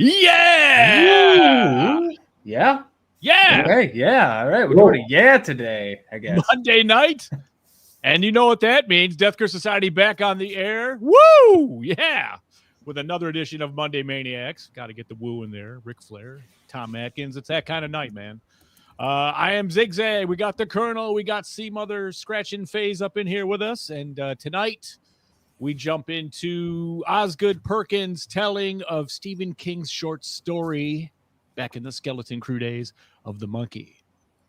Yeah! Ooh. Yeah? Yeah! Okay, yeah. All right, we're doing a yeah today, I guess. Monday night. And you know what that means. Death Curse Society back on the air. Woo! Yeah! With another edition of Monday Maniacs. Got to get the woo in there. Ric Flair, Tom Atkins. It's that kind of night, man. I am Zigzag. We got the Colonel. We got C-Mother Scratching Phase up in here with us. And tonight we jump into Osgood Perkins telling of Stephen King's short story back in the Skeleton Crew days of the monkey.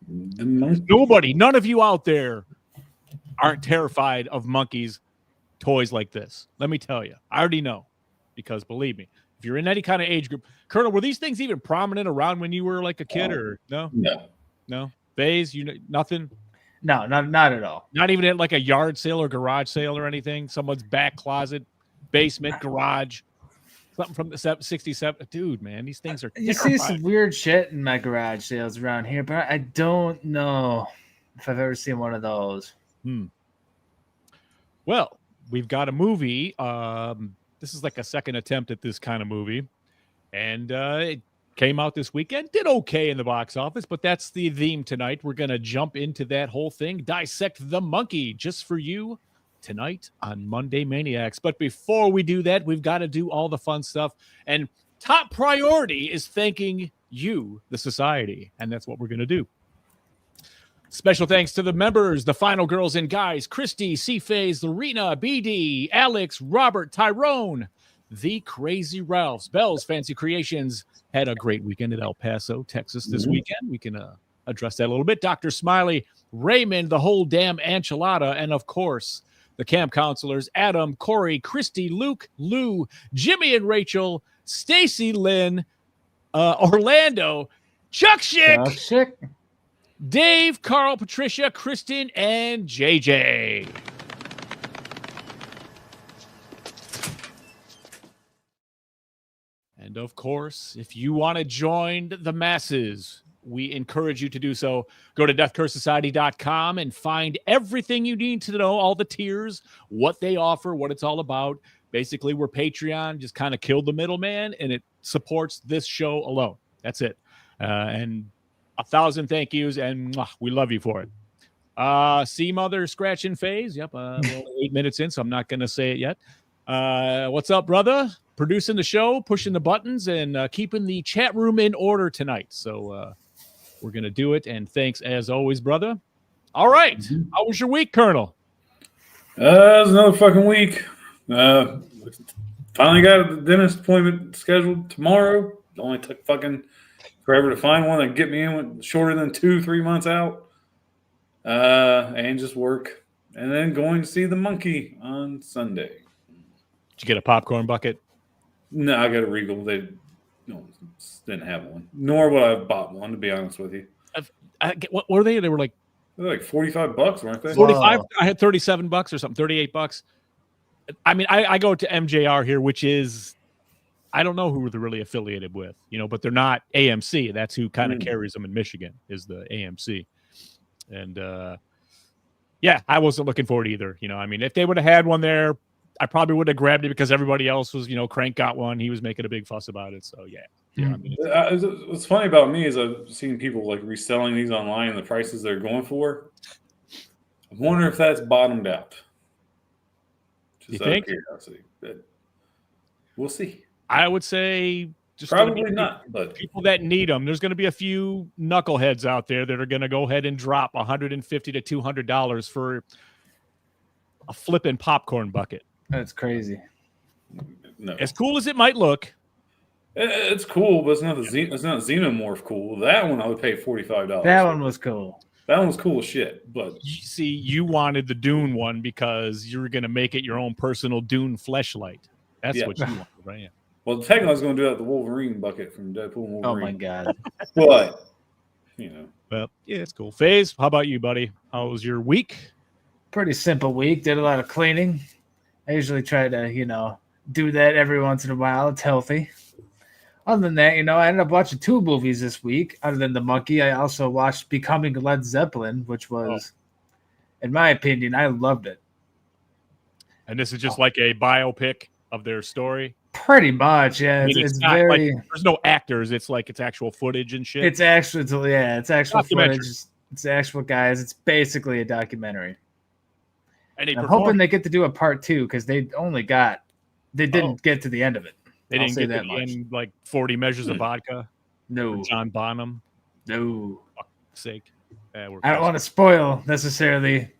Nobody, none of you out there aren't terrified of monkeys, toys like this. Let me tell you. I already know. Because believe me, if you're in any kind of age group, Colonel, were these things even prominent around when you were like a kid or no? No. Vase, nothing? No, not at all. Not even at like a yard sale or garage sale or anything? Someone's back closet, basement, garage, something from the 67. Dude, man, these things are You see some weird shit in my garage sales around here, but I don't know if I've ever seen one of those. Well, we've got a movie. This is like a second attempt at this kind of movie. And it came out this weekend. Did okay in the box office, but that's the theme tonight. We're going to jump into that whole thing. Dissect the Monkey just for you tonight on Monday Maniacs. But before we do that, we've got to do all the fun stuff. And top priority is thanking you, the society. And that's what we're going to do. Special thanks to the members, the final girls and guys, Christy, C-Phase, Lorena, BD, Alex, Robert, Tyrone, the Crazy Ralphs, Bell's Fancy Creations had a great weekend at El Paso, Texas this weekend. We can address that a little bit. Dr. Smiley, Raymond, the whole damn enchilada, and of course, the camp counselors, Adam, Corey, Christy, Luke, Lou, Jimmy and Rachel, Stacy, Lynn, Orlando, Chuck Schick, Dave, Carl, Patricia, Kristen, and JJ. And of course, if you want to join the masses, we encourage you to do so. Go to deathcursesociety.com and find everything you need to know, all the tiers, what they offer, what it's all about. Basically, we're Patreon, just kind of killed the middleman, and it supports this show alone. That's it. And 1,000 thank yous, and we love you for it. C-Mother Scratching Phase. Yep, we're only 8 minutes in, so I'm not going to say it yet. What's up, brother? Producing the show, pushing the buttons, and keeping the chat room in order tonight. So we're going to do it, and thanks as always, brother. All right. How was your week, Colonel? It was another fucking week. Finally got a dentist appointment scheduled tomorrow. It only took fucking forever to find one that get me in shorter than 2-3 months out. And just work. And then going to see the monkey on Sunday. Did you get a popcorn bucket? No, I got a Regal. They didn't have one. Nor would I have bought one, to be honest with you. What were they? They were like $45, weren't they? 45. I had $37 or something, $38. I mean, I go to MJR here, which is, I don't know who they're really affiliated with, but they're not AMC. That's who kind of carries them in Michigan, is the AMC. And yeah, I wasn't looking for it either. I mean, if they would have had one there, I probably would have grabbed it because everybody else was, Crank got one. He was making a big fuss about it. So yeah. I mean, what's funny about me is I've seen people like reselling these online and the prices they're going for. I wonder if that's bottomed out. You think? Curiosity. But we'll see. I would say just probably not, but people that need them, there's going to be a few knuckleheads out there that are going to go ahead and drop $150 to $200 for a flipping popcorn bucket. That's crazy. No. As cool as it might look, it's cool, but it's not Xenomorph cool. That one I would pay $45. That one was cool. That one was cool as shit. But see, you wanted the Dune one because you were going to make it your own personal Dune fleshlight. That's what you wanted, right? Yeah. Well, technically, I was going to do that with the Wolverine bucket from Deadpool and Wolverine. Oh my god! But well, yeah, it's cool. Phase, how about you, buddy? How was your week? Pretty simple week. Did a lot of cleaning. I usually try to, do that every once in a while. It's healthy. Other than that, I ended up watching 2 movies this week. Other than The Monkey, I also watched Becoming Led Zeppelin, which was, in my opinion, I loved it. And this is just like a biopic of their story? Pretty much, yeah. I mean, It's not very. like there's no actors. It's like it's actual footage and shit. It's actually, yeah. It's actual Documentary. footage. It's actual guys. It's basically a documentary. And they I'm perform. hoping they get to do a part 2 because they didn't get to the end of it. They I'll didn't say get that to the much. end, like 40 measures of vodka. No, For John Bonham. no. Fuck's sake. I don't want to spoil necessarily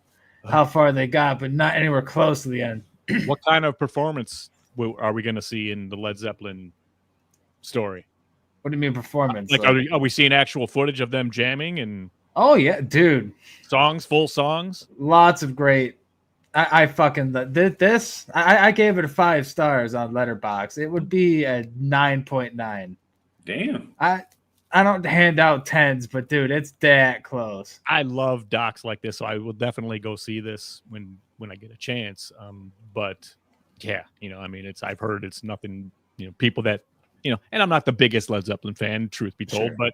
how far they got, but not anywhere close to the end. What kind of performance are we going to see in the Led Zeppelin story? What do you mean performance? Like, are we seeing actual footage of them jamming and Oh yeah, dude. songs, full songs? Lots of great. I fucking did this. I gave it 5 stars on Letterboxd. It would be a 9.9. Damn. I don't hand out 10s, but dude, it's that close. I love docs like this, so I will definitely go see this when I get a chance. But yeah, I mean, I've heard it's nothing, people that, and I'm not the biggest Led Zeppelin fan, truth be told, Sure.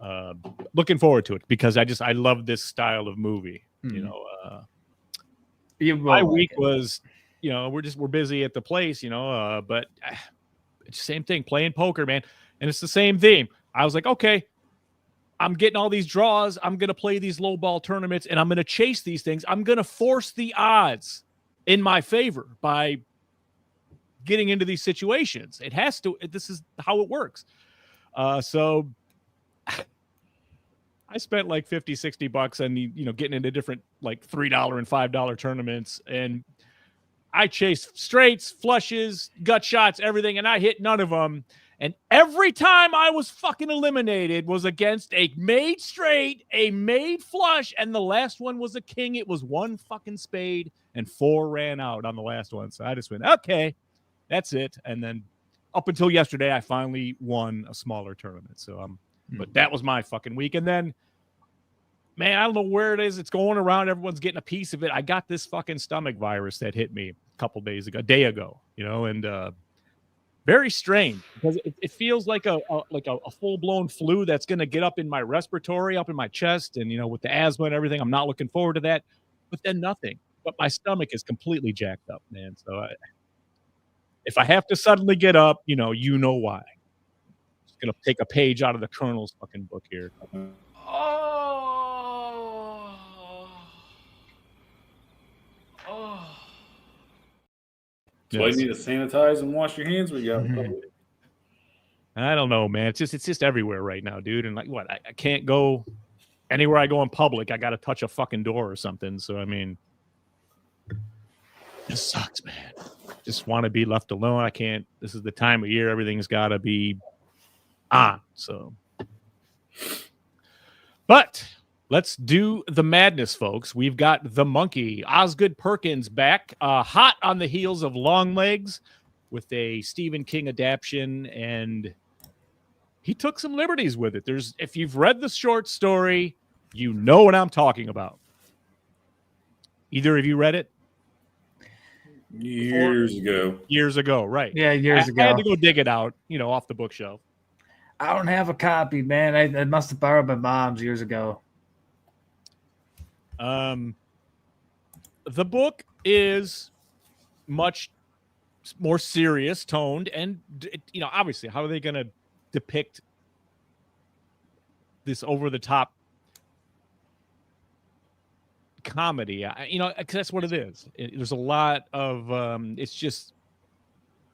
but looking forward to it because I love this style of movie. My week was, we're busy at the place, but it's the same thing, playing poker, man. And it's the same theme. I was like, okay, I'm getting all these draws. I'm going to play these low ball tournaments and I'm going to chase these things. I'm going to force the odds in my favor by getting into these situations. It has to, this is how it works. So I spent like $50-$60 on, getting into different like $3 and $5 tournaments. And I chased straights, flushes, gut shots, everything. And I hit none of them. And every time I was fucking eliminated was against a made straight, a made flush, and the last one was a king. It was 1 fucking spade, and 4 ran out on the last one. So I just went, okay, that's it. And then up until yesterday, I finally won a smaller tournament. So but that was my fucking week. And then, man, I don't know where it is. It's going around. Everyone's getting a piece of it. I got this fucking stomach virus that hit me a day ago, and very strange because it feels like a full-blown flu that's going to get up in my respiratory, up in my chest. And, with the asthma and everything, I'm not looking forward to that. But then nothing. But my stomach is completely jacked up, man. So if I have to suddenly get up, you know why. I'm just going to take a page out of the Colonel's fucking book here. So you need to sanitize and wash your hands when you out in public. I don't know, man. It's just everywhere right now, dude. And like, what? I can't go anywhere I go in public. I got to touch a fucking door or something. So I mean, this sucks, man. Just want to be left alone. I can't. This is the time of year. Everything's got to be on. So, but let's do the madness, folks. We've got the monkey, Osgood Perkins, back, hot on the heels of Longlegs with a Stephen King adaptation, and he took some liberties with it. If you've read the short story, you know what I'm talking about. Either of you read it? Years ago, right? Yeah, years ago. I had to go dig it out, off the bookshelf. I don't have a copy, man. I must have borrowed my mom's years ago. The book is much more serious toned, and obviously, how are they going to depict this over the top comedy? Because that's what it is. There's a lot of it's just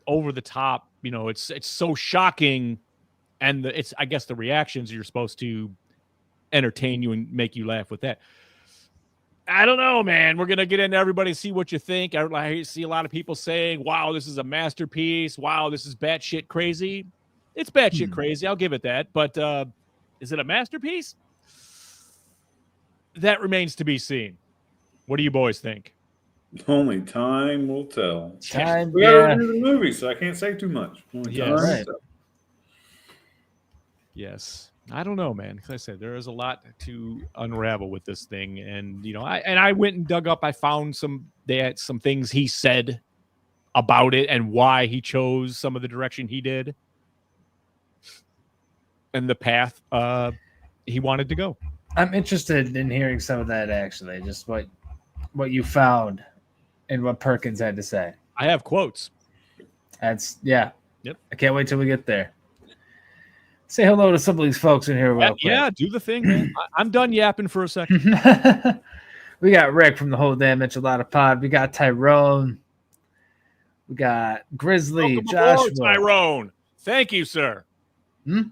over the top. It's so shocking, and it's I guess the reactions you're supposed to entertain you and make you laugh with that. I don't know, man. We're going to get into everybody, see what you think. I see a lot of people saying, wow, this is a masterpiece. Wow, this is batshit crazy. It's batshit crazy. I'll give it that. But is it a masterpiece? That remains to be seen. What do you boys think? Only time will tell. Time, We got to review the movie, so I can't say too much. Only time will right. tell. Yes. I don't know, man. Because I said there is a lot to unravel with this thing, and I went and dug up. I found some things he said about it and why he chose some of the direction he did, and the path he wanted to go. I'm interested in hearing some of that. Actually, just what you found and what Perkins had to say. I have quotes. Yeah. Yep. I can't wait till we get there. Say hello to some of these folks in here real quick. Yeah, do the thing, man. I'm done yapping for a second. We got Rick from the Whole Damn Enchilada Pod. We got Tyrone. We got Grizzly, Welcome Joshua. aboard, Tyrone. Thank you, sir. Hmm?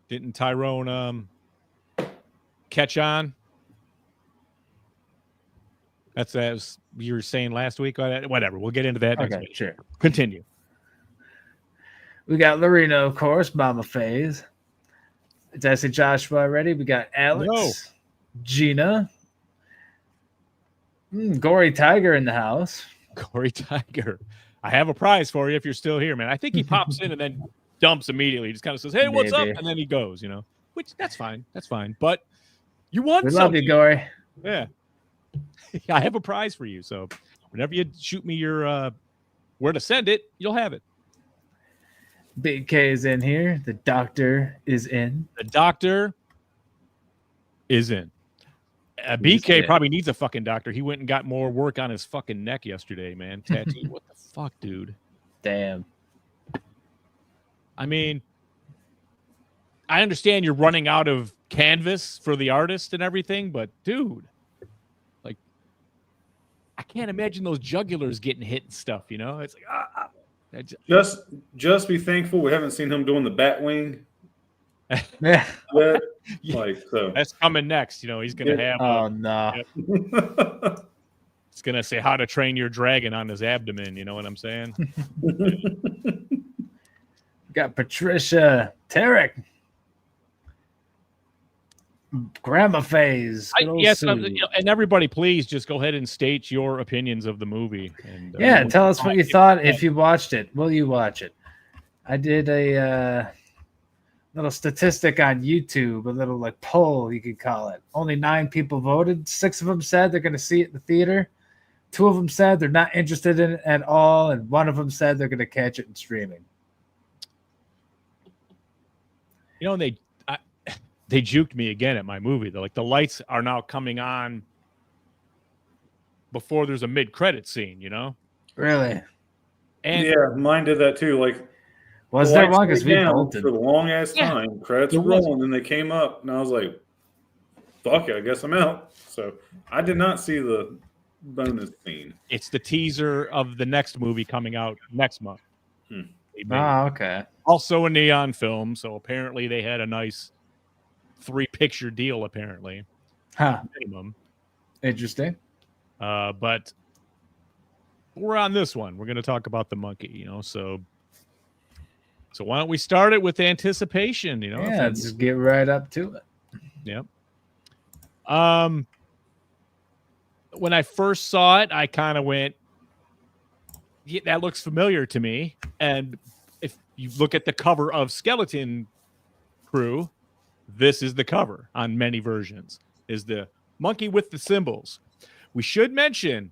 Didn't Tyrone catch on? That's as you were saying last week. Whatever. We'll get into that next week. Sure. Continue. We got Loreno, of course, Mama Faze. Did I say Joshua already? We got Alex, Gina, Gory Tiger in the house. Gory Tiger. I have a prize for you if you're still here, man. I think he pops in and then dumps immediately. He just kind of says, "Hey, what's up?" And then he goes, which that's fine. That's fine. But you won We something. love you, Gory. Yeah. I have a prize for you. So whenever you shoot me your where to send it, you'll have it. Big K is in here. The doctor is in. The doctor is in. BK probably needs a fucking doctor. He went and got more work on his fucking neck yesterday, man. Tattoo. What the fuck, dude? Damn. I mean, I understand you're running out of canvas for the artist and everything, but dude, like, I can't imagine those jugulars getting hit and stuff, It's like, Just be thankful we haven't seen him doing the bat wing. Yeah. So that's coming next. He's gonna have. Oh no. Yep. It's gonna say how to train your dragon on his abdomen. You know what I'm saying? Got Patricia, Tarek, Grandma Phase. Yes, and everybody, please just go ahead and state your opinions of the movie. And tell us what you thought if you watched it. Will you watch it? I did a little statistic on YouTube, a little like poll, you could call it. Only 9 people voted. 6 of them said they're going to see it in the theater. 2 of them said they're not interested in it at all, and 1 of them said they're going to catch it in streaming. They juked me again at my movie. They're like, the lights are now coming on before there's a mid-credit scene, Really? And yeah, mine did that too. Like, was there one? Because we both did. For the long ass time, credits were rolling, and they came up, and I was like, "Fuck it, I guess I'm out." So I did not see the bonus scene. It's the teaser of the next movie coming out next month. Oh, okay. Also a neon film, so apparently they had a nice 3-picture deal. Apparently, minimum. Interesting. But we're on this one. We're going to talk about the monkey. So why don't we start it with anticipation? Yeah, just get right up to it. Yep. When I first saw it, I kind of went, yeah, that looks familiar to me. And if you look at the cover of Skeleton Crew, this is the cover on many versions, is the monkey with the symbols. We should mention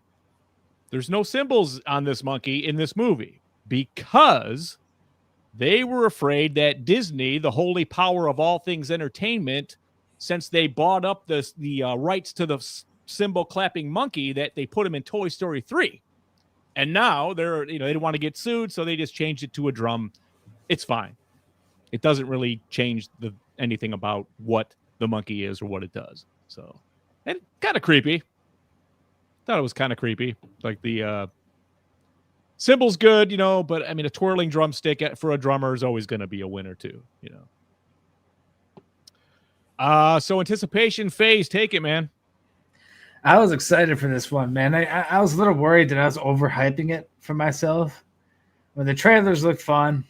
there's no symbols on this monkey in this movie because they were afraid that Disney, the holy power of all things entertainment, since they bought up the rights to the symbol clapping monkey, that they put him in Toy Story 3. And now they didn't want to get sued, so they just changed it to a drum. It's fine. It doesn't really change anything about what the monkey is or what it does. So, and kind of creepy. Thought it was kind of creepy. Like the symbol's good, but I mean, a twirling drumstick for a drummer is always going to be a winner too, So anticipation phase, take it, man. I was excited for this one, man. I was a little worried that I was overhyping it for myself. When the trailers looked fun,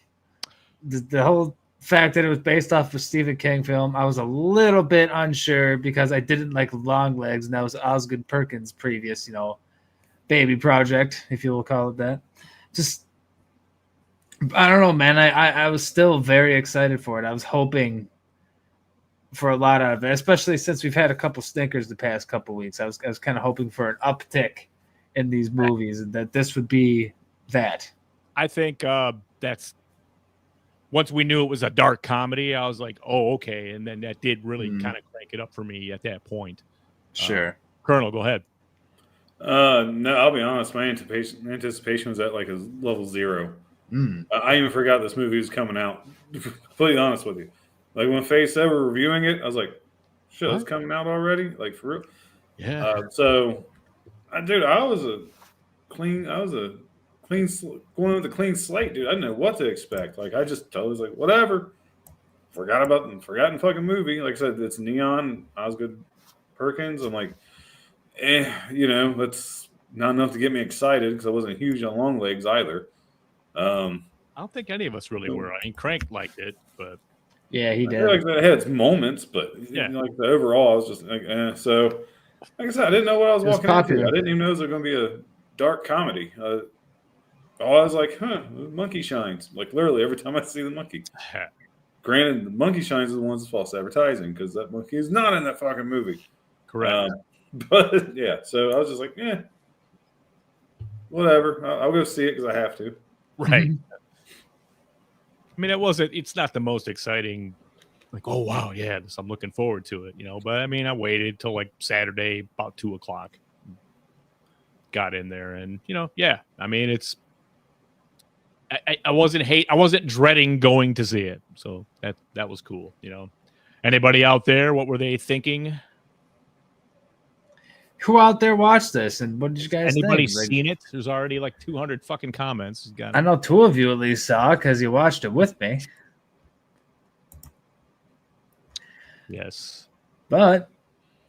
the whole fact that it was based off a Stephen King film, I was a little bit unsure because I didn't like Longlegs, and that was Osgood Perkins' previous, baby project, if you will call it that. Just, I don't know, man. I was still very excited for it. I was hoping for a lot out of it, especially since we've had a couple stinkers the past couple weeks. I was kind of hoping for an uptick in these movies, and that this would be that. I think that's once we knew it was a dark comedy, I was like, oh, okay. And then that did really kind of crank it up for me at that point. Sure. Colonel, go ahead. No, I'll be honest. My anticipation was at like a level 0. I even forgot this movie was coming out. Completely honest with you. Like when Faye said we're reviewing it, I was like, shit, it's coming out already? Like for real? Yeah. Dude, I was a clean going with a clean slate, dude. I didn't know what to expect. Like I just totally was like, whatever. Forgotten fucking movie. Like I said, it's Neon, Osgood Perkins. I'm like, that's not enough to get me excited because I wasn't huge on Longlegs either. I don't think any of us really were. I mean, Crank liked it, but Yeah, he I did. feel like that had its moments, but like the overall, I was just like, So, like I said, I didn't know what I was walking popular. into. I didn't even know it was going to be a dark comedy. I was like, monkey shines. Like literally every time I see the monkey. Granted, the monkey shines are the ones that's false advertising because that monkey is not in that fucking movie. correct. But yeah, so I was just like, whatever. I'll go see it because I have to. Right. I mean, it's not the most exciting, like, oh, wow, yeah, I'm looking forward to it, but I mean, I waited till like Saturday, about 2:00, got in there and, yeah, I mean, I wasn't dreading going to see it. So that was cool. Anybody out there, what were they thinking? Who out there watched this, and what did you guys Anybody think? seen it? There's already like 200 fucking comments. I know 2 of you at least saw it because you watched it with me. Yes. But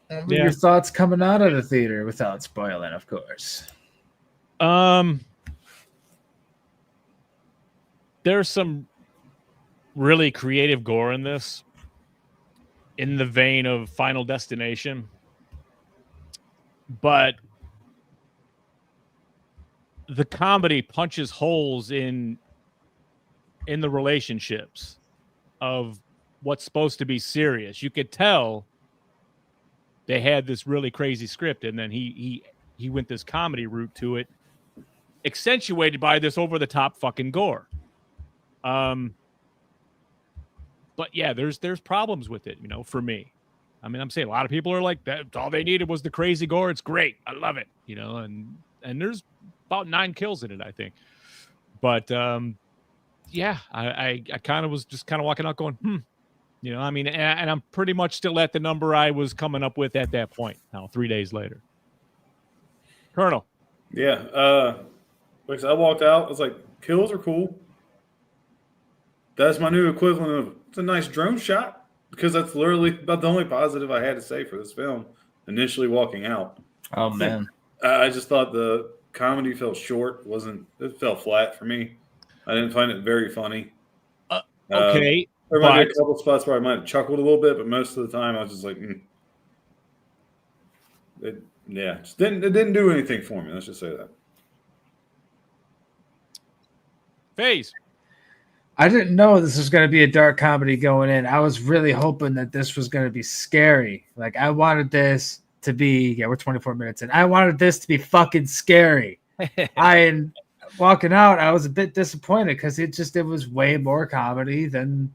what were your thoughts coming out of the theater without spoiling, of course? There's some really creative gore in this, in the vein of Final Destination. But the comedy punches holes in the relationships of what's supposed to be serious. You could tell they had this really crazy script, and then he went this comedy route to it, accentuated by this over-the-top fucking gore. But yeah, there's problems with it, for me. I mean, I'm saying a lot of people are like, that all they needed was the crazy gore. It's great. I love it, and there's about 9 kills in it, I think. But yeah, I kind of was just kind of walking out going, I mean, and I'm pretty much still at the number I was coming up with at that point now, 3 days later. Colonel. Yeah. Like I walked out, I was like, kills are cool. That's my new equivalent of it's a nice drone shot. Because that's literally about the only positive I had to say for this film initially walking out. Oh, man. I just thought the comedy fell short. It fell flat for me. I didn't find it very funny. Okay. There might be a couple spots where I might have chuckled a little bit, but most of the time I was just like, it didn't do anything for me. Let's just say that. FaZe. I didn't know this was going to be a dark comedy going in. I was really hoping that this was going to be scary. Like, I wanted this to be, we're 24 minutes in. I wanted this to be fucking scary. Walking out, I was a bit disappointed because it was way more comedy than,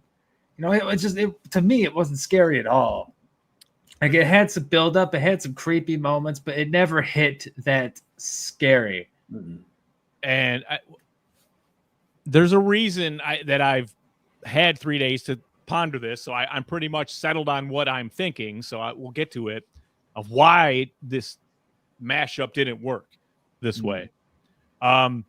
to me, it wasn't scary at all. Like, it had some build up, it had some creepy moments, but it never hit that scary. Mm-hmm. And there's a reason that I've had 3 days to ponder this, so I'm pretty much settled on what I'm thinking. So we'll get to it of why this mashup didn't work this way. And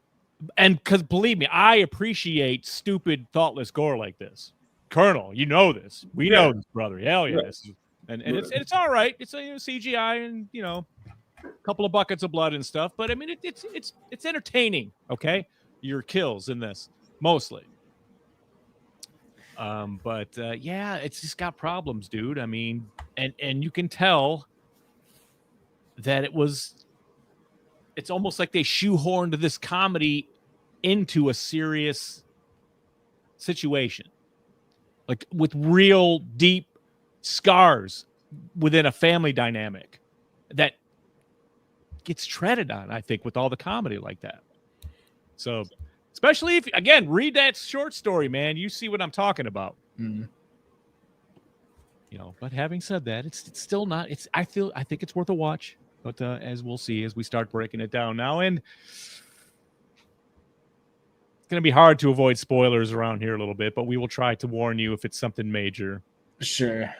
because believe me, I appreciate stupid, thoughtless gore like this. Colonel, you know this. We know this, brother. Hell yeah, this is, and it's all right. It's a CGI and a couple of buckets of blood and stuff. But I mean, it's entertaining. Okay. Your kills in this mostly, but it's just got problems, dude. I mean, and you can tell that it's almost like they shoehorned this comedy into a serious situation, like with real deep scars within a family dynamic that gets treaded on, I think, with all the comedy like that. So, especially if, again, read that short story, man, you see what I'm talking about. Mm-hmm. But having said that, it's still not. I think it's worth a watch. But as we'll see as we start breaking it down now, and going to be hard to avoid spoilers around here a little bit, but we will try to warn you if it's something major. Sure.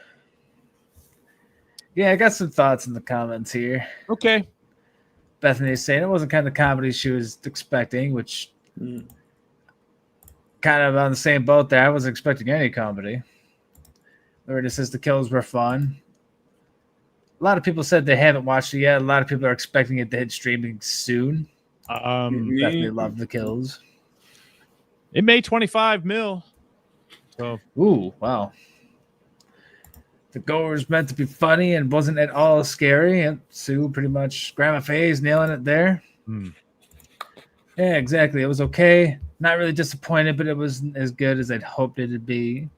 Yeah, I got some thoughts in the comments here. Okay. Bethany's saying it wasn't kind of the comedy she was expecting, which kind of on the same boat there. I wasn't expecting any comedy. Loretta says the kills were fun. A lot of people said they haven't watched it yet. A lot of people are expecting it to hit streaming soon. Definitely love the kills. It made 25 mil. So, ooh, wow. The gore was meant to be funny and wasn't at all scary. And Sue pretty much, Grandma Faye's nailing it there. Yeah, exactly. It was okay. Not really disappointed, but it wasn't as good as I'd hoped it'd be.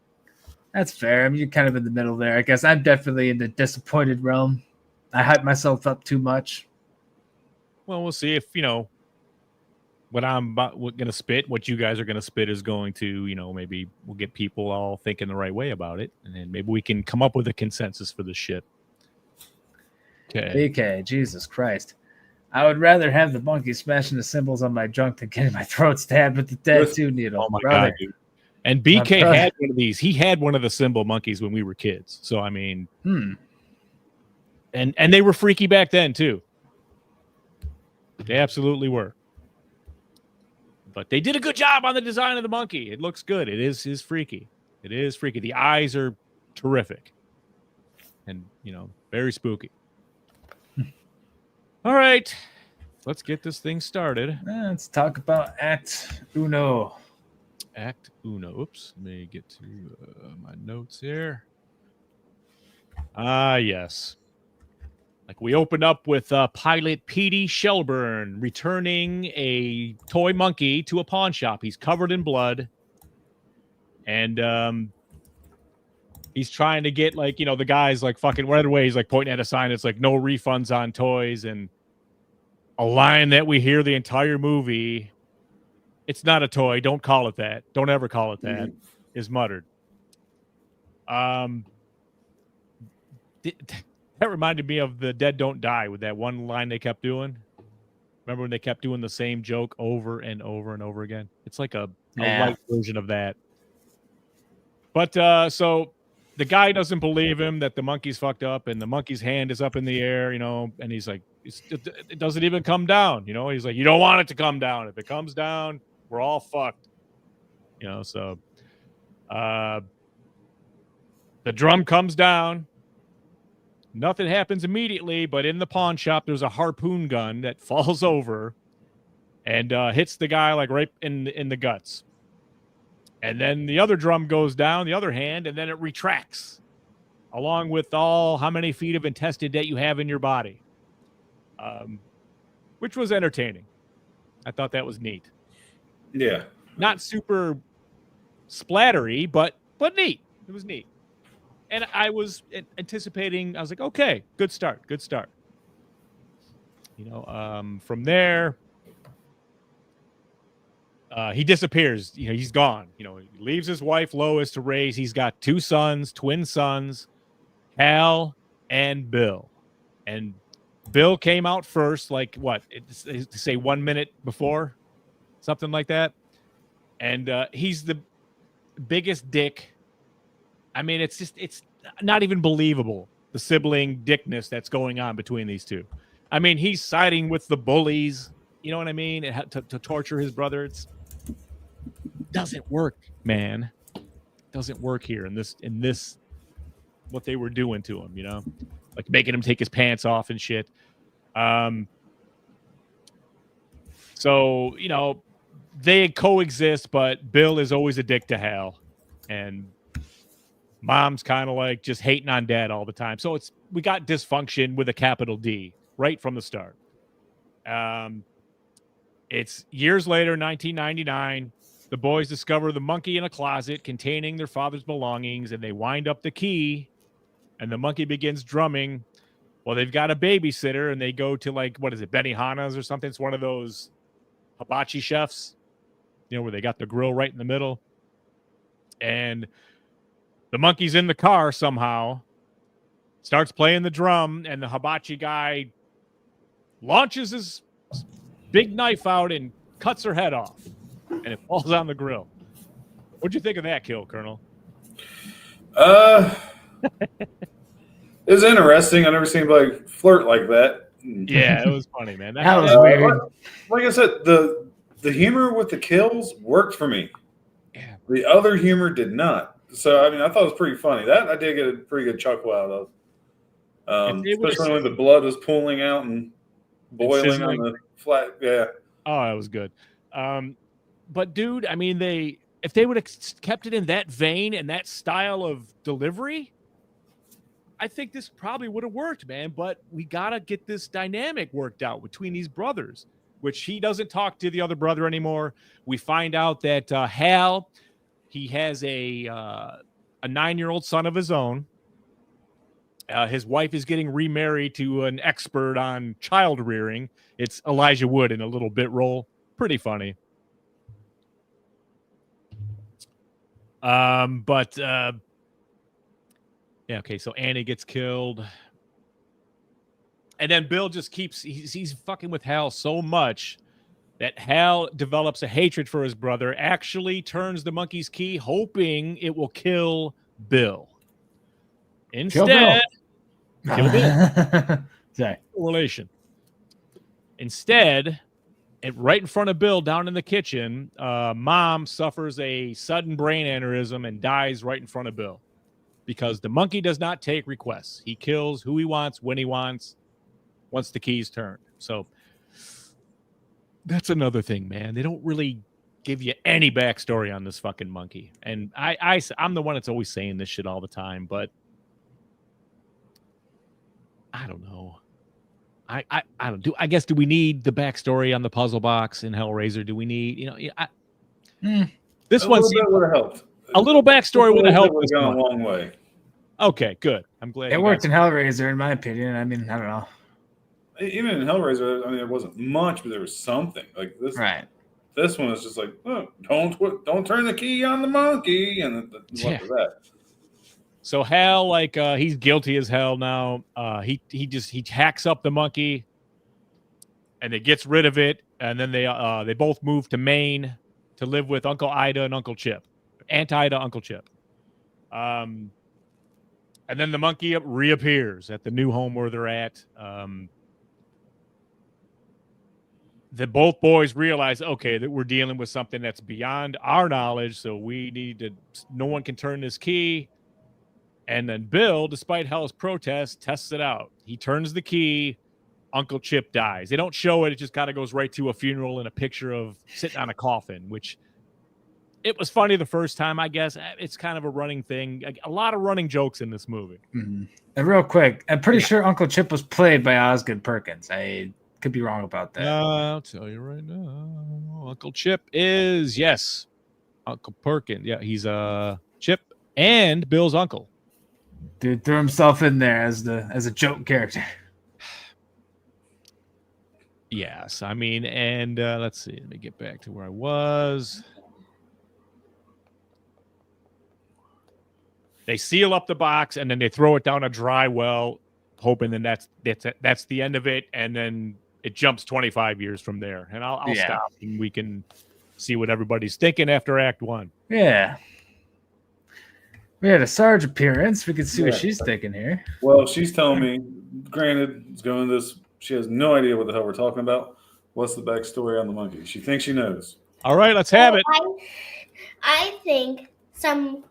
That's fair. I mean, you're kind of in the middle there. I guess I'm definitely in the disappointed realm. I hyped myself up too much. Well, we'll see if, what I'm going to spit, what you guys are going to spit is going to, maybe we'll get people all thinking the right way about it. And then maybe we can come up with a consensus for this shit. Okay. BK, Jesus Christ. I would rather have the monkey smashing the cymbals on my junk than getting my throat stabbed with the tattoo needle. Oh, my brother. God, dude. And BK had one of these. He had one of the cymbal monkeys when we were kids. So, I mean, and they were freaky back then, too. They absolutely were. But they did a good job on the design of the monkey. It looks good. It is freaky. It is freaky. The eyes are terrific. And, very spooky. All right. Let's get this thing started. Let's talk about Act Uno. Act Uno. Oops. Let me get to my notes here. Yes. Like we opened up with pilot Petey Shelburne returning a toy monkey to a pawn shop. He's covered in blood. And he's trying to get the guy's fucking right away. He's pointing at a sign that's no refunds on toys. And a line that we hear the entire movie, it's not a toy. Don't call it that. Don't ever call it that, is muttered. That reminded me of The Dead Don't Die with that one line they kept doing. Remember when they kept doing the same joke over and over and over again? It's like a light version of that. But so the guy doesn't believe him that the monkey's fucked up and the monkey's hand is up in the air, and he's like, it doesn't even come down. He's like, you don't want it to come down. If it comes down, we're all fucked. So the drum comes down. Nothing happens immediately, but in the pawn shop, there's a harpoon gun that falls over and hits the guy right in the guts. And then the other drum goes down, the other hand, and then it retracts along with how many feet of intestine that you have in your body, which was entertaining. I thought that was neat. Yeah. Not super splattery, but neat. It was neat. And I was anticipating, I was like, okay, good start. From there, he disappears. He's gone. He leaves his wife, Lois, to raise. He's got two sons, twin sons, Hal and Bill. And Bill came out first, say 1 minute before, something like that. And he's the biggest dick. I mean, it's not even believable, the sibling dickness that's going on between these two. I mean, he's siding with the bullies, you know what I mean? To torture his brother. It doesn't work, man. It doesn't work here in this, what they were doing to him, making him take his pants off and shit. So, they coexist, but Bill is always a dick to Hal. And Mom's kind of just hating on Dad all the time. So we got dysfunction with a capital D right from the start. It's years later, 1999. The boys discover the monkey in a closet containing their father's belongings, and they wind up the key, and the monkey begins drumming. Well, they've got a babysitter, and they go to what is it, Benihana's or something? It's one of those hibachi chefs, where they got the grill right in the middle. And the monkey's in the car somehow, starts playing the drum, and the hibachi guy launches his big knife out and cuts her head off. And and it falls on the grill. What'd you think of that kill, Colonel? It was interesting. I never seen anybody flirt like that. Yeah, it was funny, man. That was weird. Like I said, the humor with the kills worked for me. Yeah. The other humor did not. So I mean, I thought it was pretty funny. That I did get a pretty good chuckle out of. Especially when the blood was pooling out and boiling on the flat. Yeah. Oh, that was good. But dude, I mean, if they would have kept it in that vein and that style of delivery, I think this probably would have worked, man. But we gotta get this dynamic worked out between these brothers, which he doesn't talk to the other brother anymore. We find out that Hal, he has a 9-year-old son of his own. His wife is getting remarried to an expert on child rearing. It's Elijah Wood in a little bit role. Pretty funny. Yeah, okay, so Annie gets killed. And then Bill just he's fucking with Hal so much that Hal develops a hatred for his brother, actually turns the monkey's key, hoping it will kill Bill. Instead, kill Bill. Sorry. Relation. Instead, right in front of Bill down in the kitchen, Mom suffers a sudden brain aneurysm and dies right in front of Bill because the monkey does not take requests. He kills who he wants, when he wants, once the key's turned. So that's another thing, man. They don't really give you any backstory on this fucking monkey. And I'm the one that's always saying this shit all the time, but I don't know. I don't do. I guess, do we need the backstory on the puzzle box in Hellraiser? Do we need, this one would have helped. A little backstory would have helped. Would have gone a long way. Okay, good. I'm glad it worked in Hellraiser, in my opinion. I mean, I don't know. Even in Hellraiser, I mean, there wasn't much, but there was something like this. Right. This one is just like, oh, don't turn the key on the monkey, and what was that? So Hal, he's guilty as hell now. He hacks up the monkey, and it gets rid of it. And then they both move to Maine to live with Uncle Ida and Uncle Chip, Aunt Ida, Uncle Chip. And then the monkey reappears at the new home where they're at. Both boys realize, okay, that we're dealing with something that's beyond our knowledge, so we need to. No one can turn this key. And then Bill, despite Hal's protest, tests it out. He turns the key. Uncle Chip dies. They don't show it. It just kind of goes right to a funeral and a picture of sitting on a coffin, which it was funny the first time, I guess. It's kind of a running thing. A lot of running jokes in this movie. Mm-hmm. And real quick, I'm pretty sure Uncle Chip was played by Osgood Perkins. I could be wrong about that. I'll tell you right now. Uncle Chip is, yes, Uncle Perkins. Yeah, he's Chip and Bill's uncle. Dude threw himself in there as a joke character. Yes, I mean, and let's see. Let me get back to where I was. They seal up the box and then they throw it down a dry well, hoping that that's the end of it, and then it jumps 25 years from there. And I'll stop and we can see what everybody's thinking after Act 1. Yeah. We had a Sarge appearance. We could see what she's thinking here. Well, she's telling me, granted, it's going this. She has no idea what the hell we're talking about. What's the backstory on the monkey? She thinks she knows. All right, let's have it. I think someone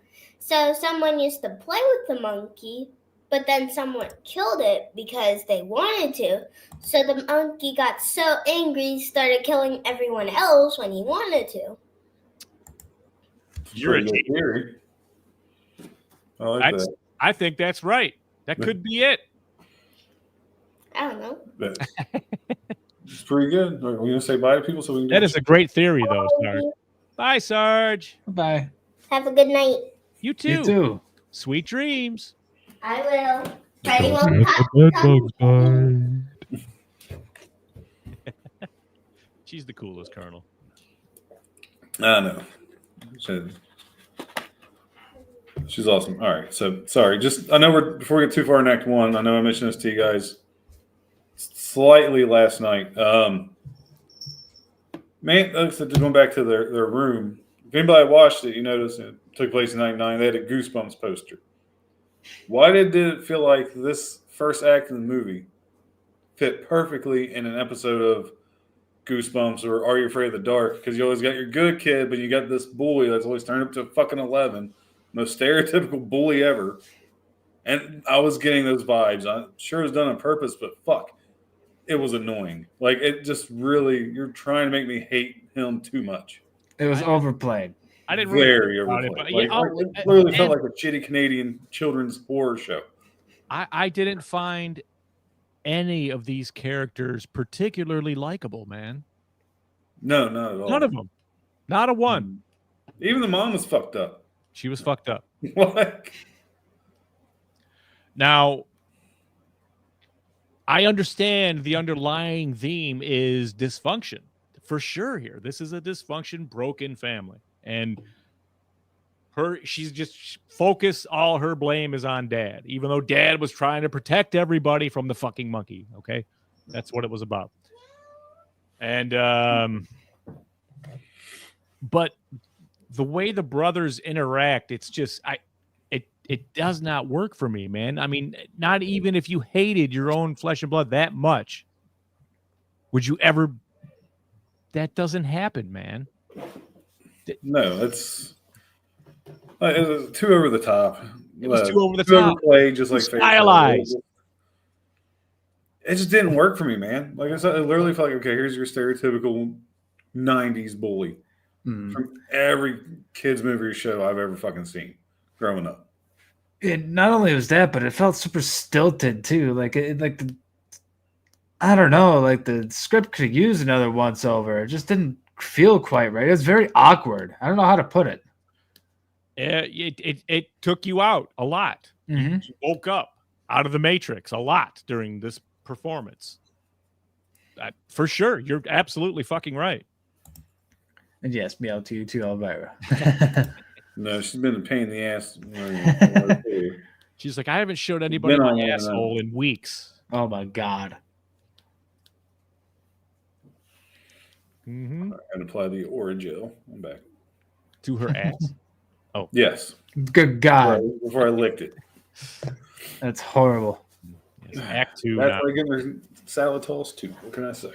used to play with the monkey, but then someone killed it because they wanted to. So the monkey got so angry, started killing everyone else when he wanted to. You're a theory. I think that's right. That could be it. I don't know. It's pretty good. We're going to say bye to people so we can. That is a great theory, though, Sarge. Bye, Sarge. Bye. Have a good night. You too. You too. Sweet dreams. I will. Fighting She's the coolest, Colonel. I know. She's awesome. All right. So sorry. I know before we get too far in Act 1, I know I mentioned this to you guys slightly last night. Man, like I said, just going back to their room. If anybody watched it, you notice it took place in '99. They had a Goosebumps poster. Why did it feel like this first act in the movie fit perfectly in an episode of Goosebumps or Are You Afraid of the Dark? Because you always got your good kid, but you got this bully that's always turned up to fucking 11. Most stereotypical bully ever. And I was getting those vibes. I'm sure it was done on purpose, but fuck. It was annoying. Like, it just really, you're trying to make me hate him too much. It was overplayed. I didn't really Very think about it, overplayed. but Like, it literally felt like a shitty Canadian children's horror show. I didn't find any of these characters particularly likable, man. No, not at all. None of them. Not a one. Even the mom was fucked up. She was fucked up. Like, now, I understand the underlying theme is dysfunction. For sure here. This is a dysfunction, broken family. And she's just focused, all her blame is on dad, even though dad was trying to protect everybody from the fucking monkey. Okay. That's what it was about. And but the way the brothers interact, it's just it does not work for me, man. I mean, not even if you hated your own flesh and blood that much, would you ever? That doesn't happen, man. no, it was too over the top. It was too over the top. Overplayed, just like stylized. It just didn't work for me, man. Like I said, it literally felt like, okay, here's your stereotypical '90s bully from every kids movie or show I've ever fucking seen growing up. It not only was that, but it felt super stilted too. I don't know, like the script could use another once over. It just didn't feel quite right. It was very awkward. I don't know how to put it. It took you out a lot. Mm-hmm. You woke up out of the Matrix a lot during this performance. For sure. You're absolutely fucking right. And yes, meow to you too, Elvira. No, she's been a pain in the ass. She's like, I haven't showed anybody my asshole in weeks. Oh my God. Mm-hmm. And apply the Orajel. I'm back. To her ass? Oh. Yes. Good God. Before I licked it. That's horrible. Yes, Act 2. That's why I get my salad tossed too. What can I say?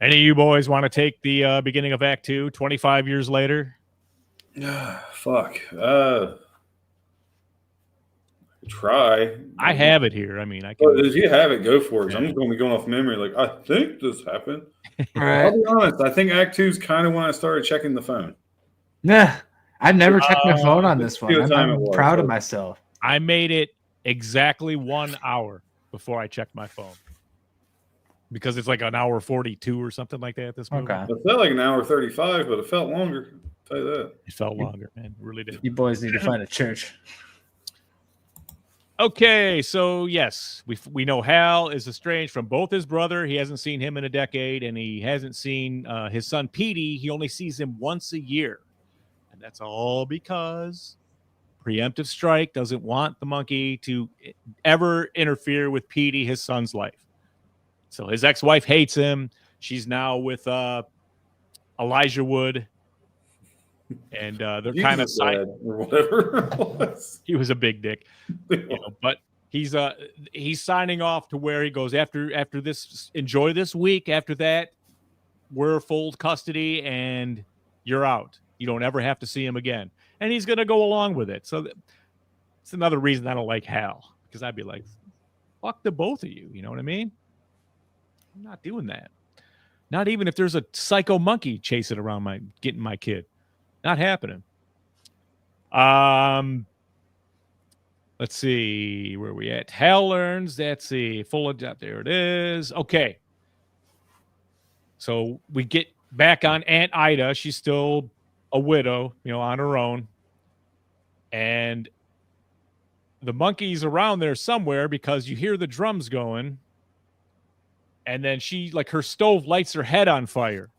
Any of you boys want to take the beginning of Act 2 25 years later? Fuck. Try. I have it here. I mean, I can. If you have it, go for it. I'm just going to be going off memory. Like, I think this happened. Right. I'll be honest. I think Act 2 is kind of when I started checking the phone. Nah, I never checked my phone on this one. I'm proud of myself. I made it exactly 1 hour before I checked my phone. Because it's like an hour 42 or something like that. This movie. Okay. It felt like an hour 35, but it felt longer. I'll tell you that. It felt longer, man. It really did. You boys need to find a church. Okay, so yes, we know Hal is estranged from both his brother. He hasn't seen him in a decade, and he hasn't seen his son Petey. He only sees him once a year. And that's all because preemptive strike doesn't want the monkey to ever interfere with Petey, his son's life. So his ex-wife hates him. She's now with Elijah Wood. And they're kind of or whatever. He was a big dick, but he's signing off to where he goes after this. Enjoy this week. After that, we're full custody, and you're out. You don't ever have to see him again. And he's gonna go along with it. So it's another reason I don't like Hal, because I'd be like, fuck the both of you. You know what I mean? I'm not doing that. Not even if there's a psycho monkey chasing around getting my kid. Not happening. Let's see where we at. Hal learns. Let's see. Full of there it is. Okay. So we get back on Aunt Ida. She's still a widow, on her own. And the monkey's around there somewhere because you hear the drums going. And then her stove lights her head on fire.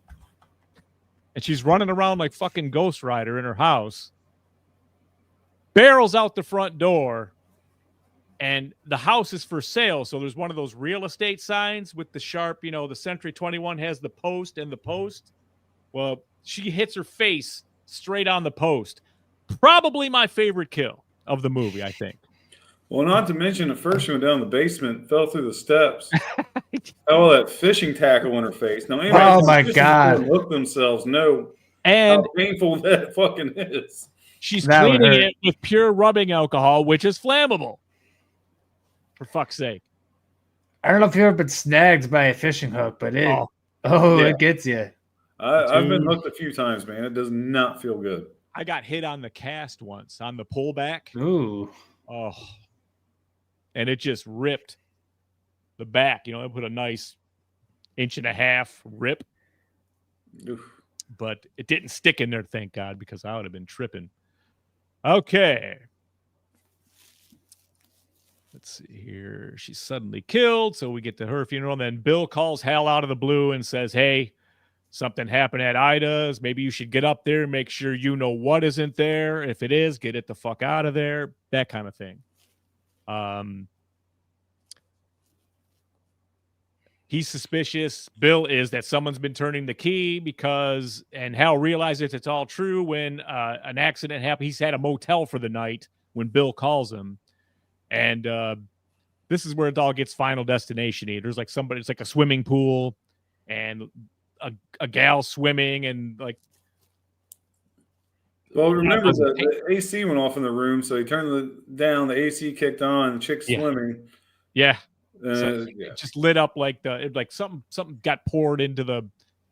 And she's running around like fucking Ghost Rider in her house. Barrels out the front door. And the house is for sale. So there's one of those real estate signs with the sharp, the Century 21 has the post and the post. Well, she hits her face straight on the post. Probably my favorite kill of the movie, I think. Well, not to mention the first one down the basement, fell through the steps. All that fishing tackle in her face. Now, anybody Oh who's my fishing God. before and hook themselves know And how painful that fucking is. she's That would cleaning hurt. it with pure rubbing alcohol, which is flammable. For fuck's sake. I don't know if you've ever been snagged by a fishing hook, but it Yeah. it gets you. I've been Dude. hooked a few times, man. It does not feel good. I got hit on the cast once on the pullback. Ooh. Oh, and it just ripped the back. You know, it put a nice 1.5 inch rip, Oof. but it didn't stick in there, thank God, because I would have been tripping. Okay. Let's see here. She's suddenly killed, so we get to her funeral. And then Bill calls Hal out of the blue and says, hey, something happened at Ida's. Maybe you should get up there and make sure you know what isn't there. If it is, get it the fuck out of there. That kind of thing. He's suspicious. Bill is that someone's been turning the key because, and Hal realizes it's all true when an accident happened. He's had a motel for the night when Bill calls him. And this is where it all gets Final Destination-y. There's like somebody, it's like a swimming pool and a gal swimming and like. Well, remember the AC went off in the room, so he turned down, the AC kicked on, the chick's swimming. Yeah. So, it just lit up like something got poured into the.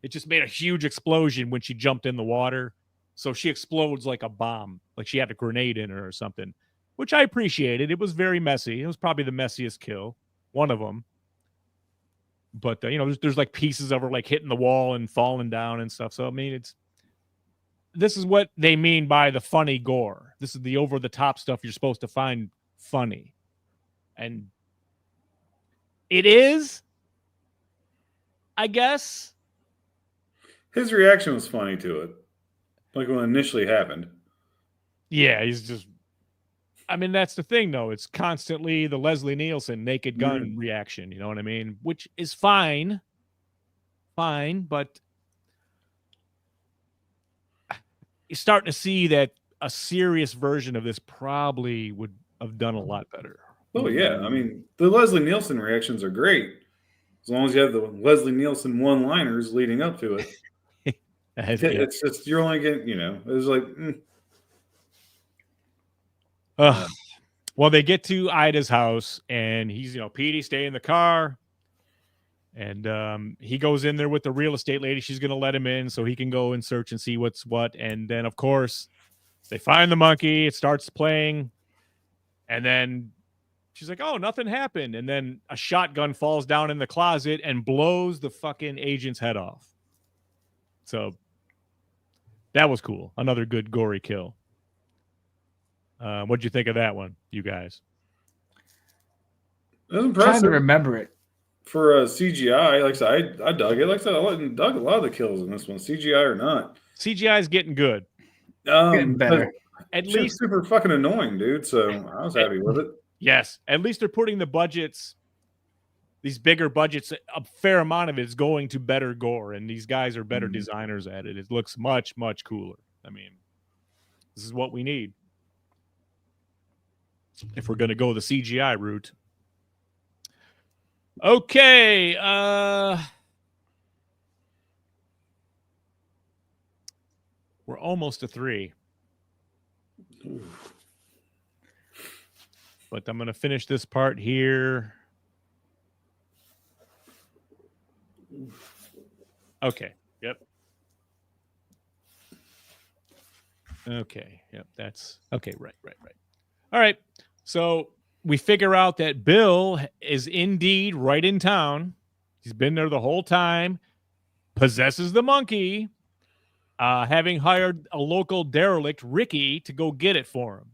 It just made a huge explosion when she jumped in the water. So she explodes like a bomb, like she had a grenade in her or something, which I appreciated. It was very messy. It was probably the messiest kill, one of them. But you know, there's like pieces of her like hitting the wall and falling down and stuff. So I mean, this is what they mean by the funny gore. This is the over the top stuff you're supposed to find funny, and it is, I guess. His reaction was funny to it, like when it initially happened. Yeah, he's just. I mean, that's the thing, though. It's constantly the Leslie Nielsen Naked Gun reaction. You know what I mean? Which is fine, but you're starting to see that a serious version of this probably would have done a lot better. Oh, yeah. I mean, the Leslie Nielsen reactions are great. As long as you have the Leslie Nielsen one-liners leading up to it. It's just, you're only getting, it's like. Well, they get to Ida's house, and he's, Petey, stay in the car. And he goes in there with the real estate lady. She's going to let him in so he can go and search and see what's what. And then, of course, they find the monkey. It starts playing. And then she's like, oh, nothing happened. And then a shotgun falls down in the closet and blows the fucking agent's head off. So that was cool. Another good gory kill. What'd you think of that one, you guys? It was impressive. I'm trying to remember it. For CGI, like I said, I dug it. Like I said, I dug a lot of the kills in this one, CGI or not. CGI is getting good. Getting better. At least super fucking annoying, dude. So I was happy with it. Yes, at least they're putting the budgets, these bigger budgets. A fair amount of it is going to better gore, and these guys are better designers at it. It looks much, much cooler. I mean, this is what we need if we're going to go the CGI route. Okay. We're almost to 3. But I'm going to finish this part here. Okay. Yep. Okay. Yep. That's okay. Right. All right. So we figure out that Bill is indeed right in town. He's been there the whole time, possesses the monkey, having hired a local derelict, Ricky, to go get it for him.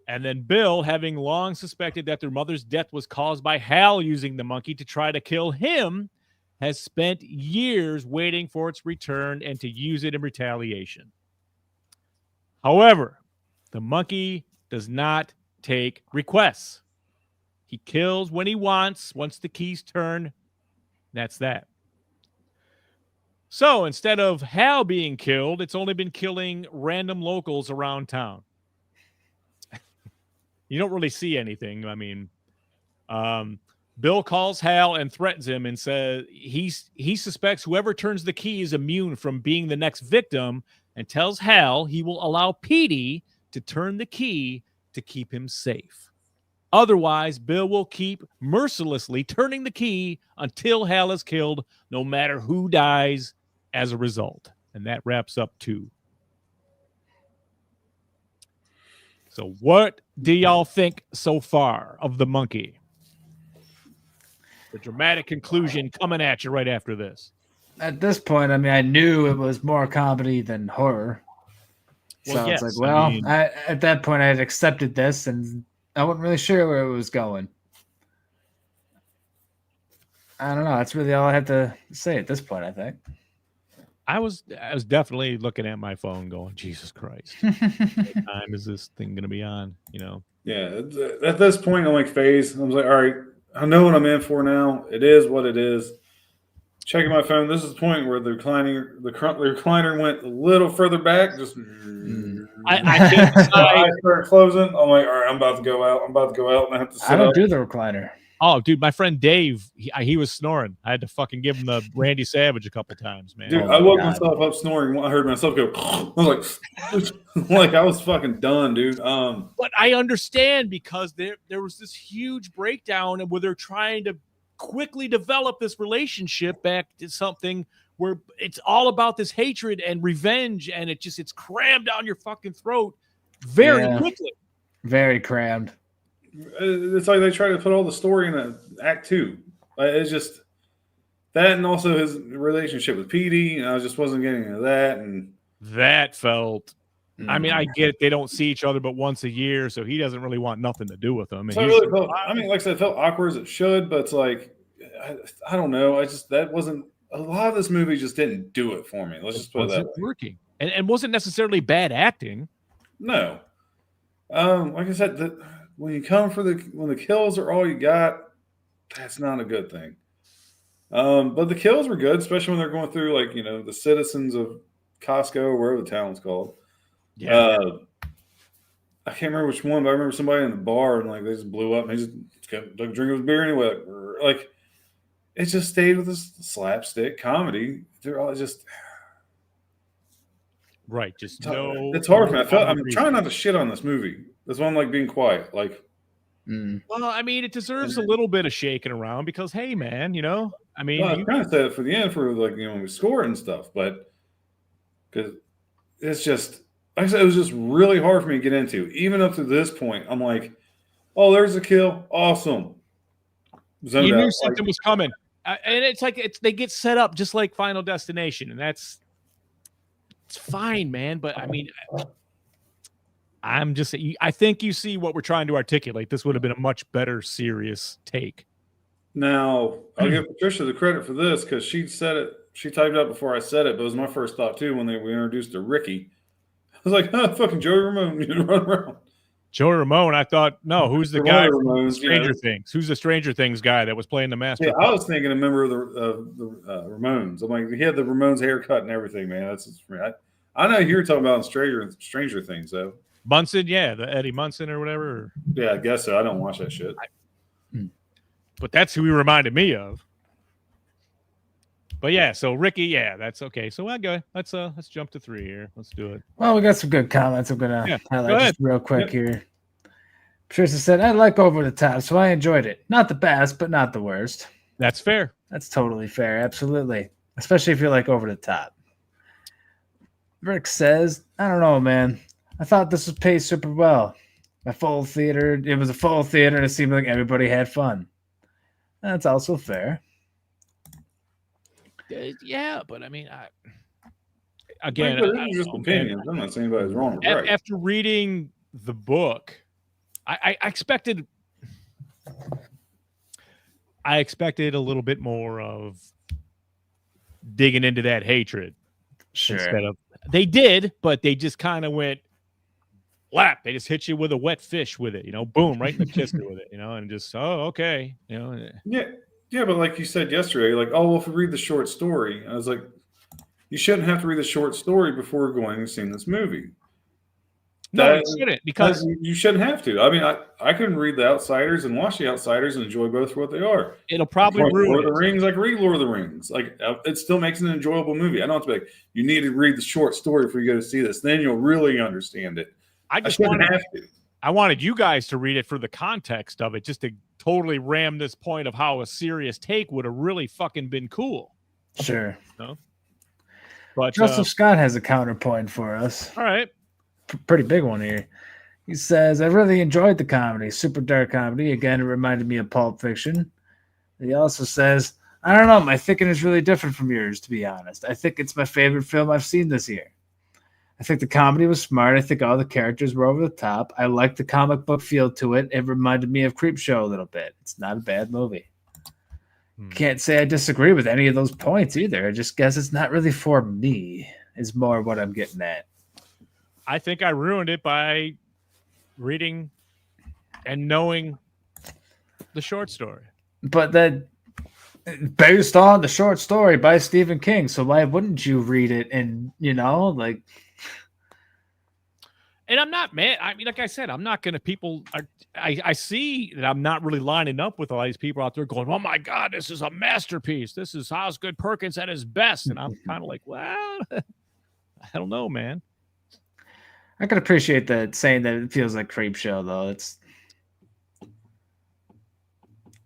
And then Bill, having long suspected that their mother's death was caused by Hal using the monkey to try to kill him, has spent years waiting for its return and to use it in retaliation. However, the monkey does not take requests. He kills when he wants, once the keys turn. That's that. So instead of Hal being killed, it's only been killing random locals around town. You don't really see anything. I mean, Bill calls Hal and threatens him and says he suspects whoever turns the key is immune from being the next victim, and tells Hal he will allow Petey to turn the key to keep him safe. Otherwise, Bill will keep mercilessly turning the key until Hal is killed, no matter who dies as a result. And that wraps up 2. So what do y'all think so far of The Monkey? The dramatic conclusion coming at you right after this. At this point, I mean, I knew it was more comedy than horror. Well, So yes, it's like, well, I mean, at that point, I had accepted this, and I wasn't really sure where it was going. I don't know. That's really all I have to say at this point, I think. I was definitely looking at my phone going, Jesus Christ. What time is this thing going to be on? You know? Yeah. At this point, I'm like phase. I was like, all right, I know what I'm in for now. It is what it is. Checking my phone. This is the point where the recliner went a little further back. Just I can't decide. I started closing. I'm like, all right, I'm about to go out. And I have to sit I don't up. do the recliner. Oh, dude, my friend Dave, he was snoring. I had to fucking give him the Randy Savage a couple times, man. Dude, Oh I my woke God. myself up snoring when I heard myself go. I was like, I was fucking done, dude. But I understand, because there was this huge breakdown where they're trying to quickly develop this relationship back to something where it's all about this hatred and revenge, and it's crammed down your fucking throat very quickly. Very crammed. It's like they try to put all the story in Act 2. It's just that, and also his relationship with Petey, and I just wasn't getting into that. And that felt. I mean, I get it. They don't see each other but once a year, so he doesn't really want nothing to do with them. And so like I said, it felt awkward as it should, but it's like, I don't know. That wasn't, a lot of this movie just didn't do it for me. Let's just put it that way. Working. And wasn't necessarily bad acting. No. Like I said, when you come when the kills are all you got, that's not a good thing. But the kills were good, especially when they're going through, like, the citizens of Costco or wherever the town's called. Yeah. I can't remember which one, but I remember somebody in the bar, and like they just blew up, and he just took a drink of his beer anyway. Like, it just stayed with this slapstick comedy. They're all just right. Just it's hard for me. I'm trying not to shit on this movie. That's why I'm like being quiet. Like, well, I mean, it deserves a little bit of shaking around, because, hey, man, I mean, I kind of said it for the end for, like, when we score and stuff, but because it's just, like I said, it was just really hard for me to get into. Even up to this point, I'm like, oh, there's a kill, awesome. You knew something was coming, and it's like they get set up just like Final Destination, and it's fine, man. But I mean, I think you see what we're trying to articulate. This would have been a much better serious take. Now, I'll give Patricia the credit for this, because she said it. She typed it up before I said it, but it was my first thought too when we introduced to Ricky. I was like, oh, fucking Joey Ramone, run around. Joey Ramone, I thought, no, who's the guy from Ramones, Stranger Things? Who's the Stranger Things guy that was playing the master? Yeah, I was thinking a member of the Ramones. I'm like, he had the Ramones haircut and everything, man. That's just, I know you were talking about Stranger Things, though. Munson, yeah, the Eddie Munson or whatever. Yeah, I guess so. I don't watch that shit. But that's who he reminded me of. But yeah, so Ricky, yeah, that's okay. So let's jump to 3 here. Let's do it. Well, we got some good comments. I'm gonna highlight just real quick here. Patricia said, I like Over the Top, so I enjoyed it. Not the best, but not the worst. That's fair. That's totally fair. Absolutely. Especially if you like Over the Top. Rick says, I don't know, man. I thought this was paced super well. It was a full theater, and it seemed like everybody had fun. That's also fair. Yeah, but I mean, But it's just opinions. I'm not saying anybody's wrong or right. After reading the book, I expected a little bit more of digging into that hatred. Sure. They did, but they just kind of went lap. They just hit you with a wet fish with it, boom, right in the kister with it, and just, oh, okay, Yeah, but like you said yesterday, like, oh, well, if we read the short story, I was like, you shouldn't have to read the short story before going and seeing this movie. No, you shouldn't, because you shouldn't have to. I mean, I can read The Outsiders and watch The Outsiders and enjoy both for what they are. it'll probably ruin Lord of it. the Rings, I can read Lord of the Rings. Like, it still makes it an enjoyable movie. I don't have to be like, you need to read the short story before you go to see this. Then you'll really understand it. I wanted you guys to read it for the context of it, just to totally ram this point of how a serious take would have really fucking been cool. Sure. No? But Joseph Scott has a counterpoint for us. All right. Pretty big one here. He says, I really enjoyed the comedy. Super dark comedy. Again, it reminded me of Pulp Fiction. He also says, I don't know. My thinking is really different from yours, to be honest. I think it's my favorite film I've seen this year. I think the comedy was smart. I think all the characters were over the top. I liked the comic book feel to it. It reminded me of Creepshow a little bit. It's not a bad movie. Can't say I disagree with any of those points either. I just guess it's not really for me, is more what I'm getting at. I think I ruined it by reading and knowing the short story. But that based on the short story by Stephen King, so why wouldn't you read it? And like, and I'm not mad. I mean, like I said, I'm not gonna. I see that I'm not really lining up with all these people out there going, "Oh my God, this is a masterpiece. This is Osgood Perkins at his best." And I'm kind of like, well, I don't know, man. I can appreciate that saying that it feels like Creepshow, though. It's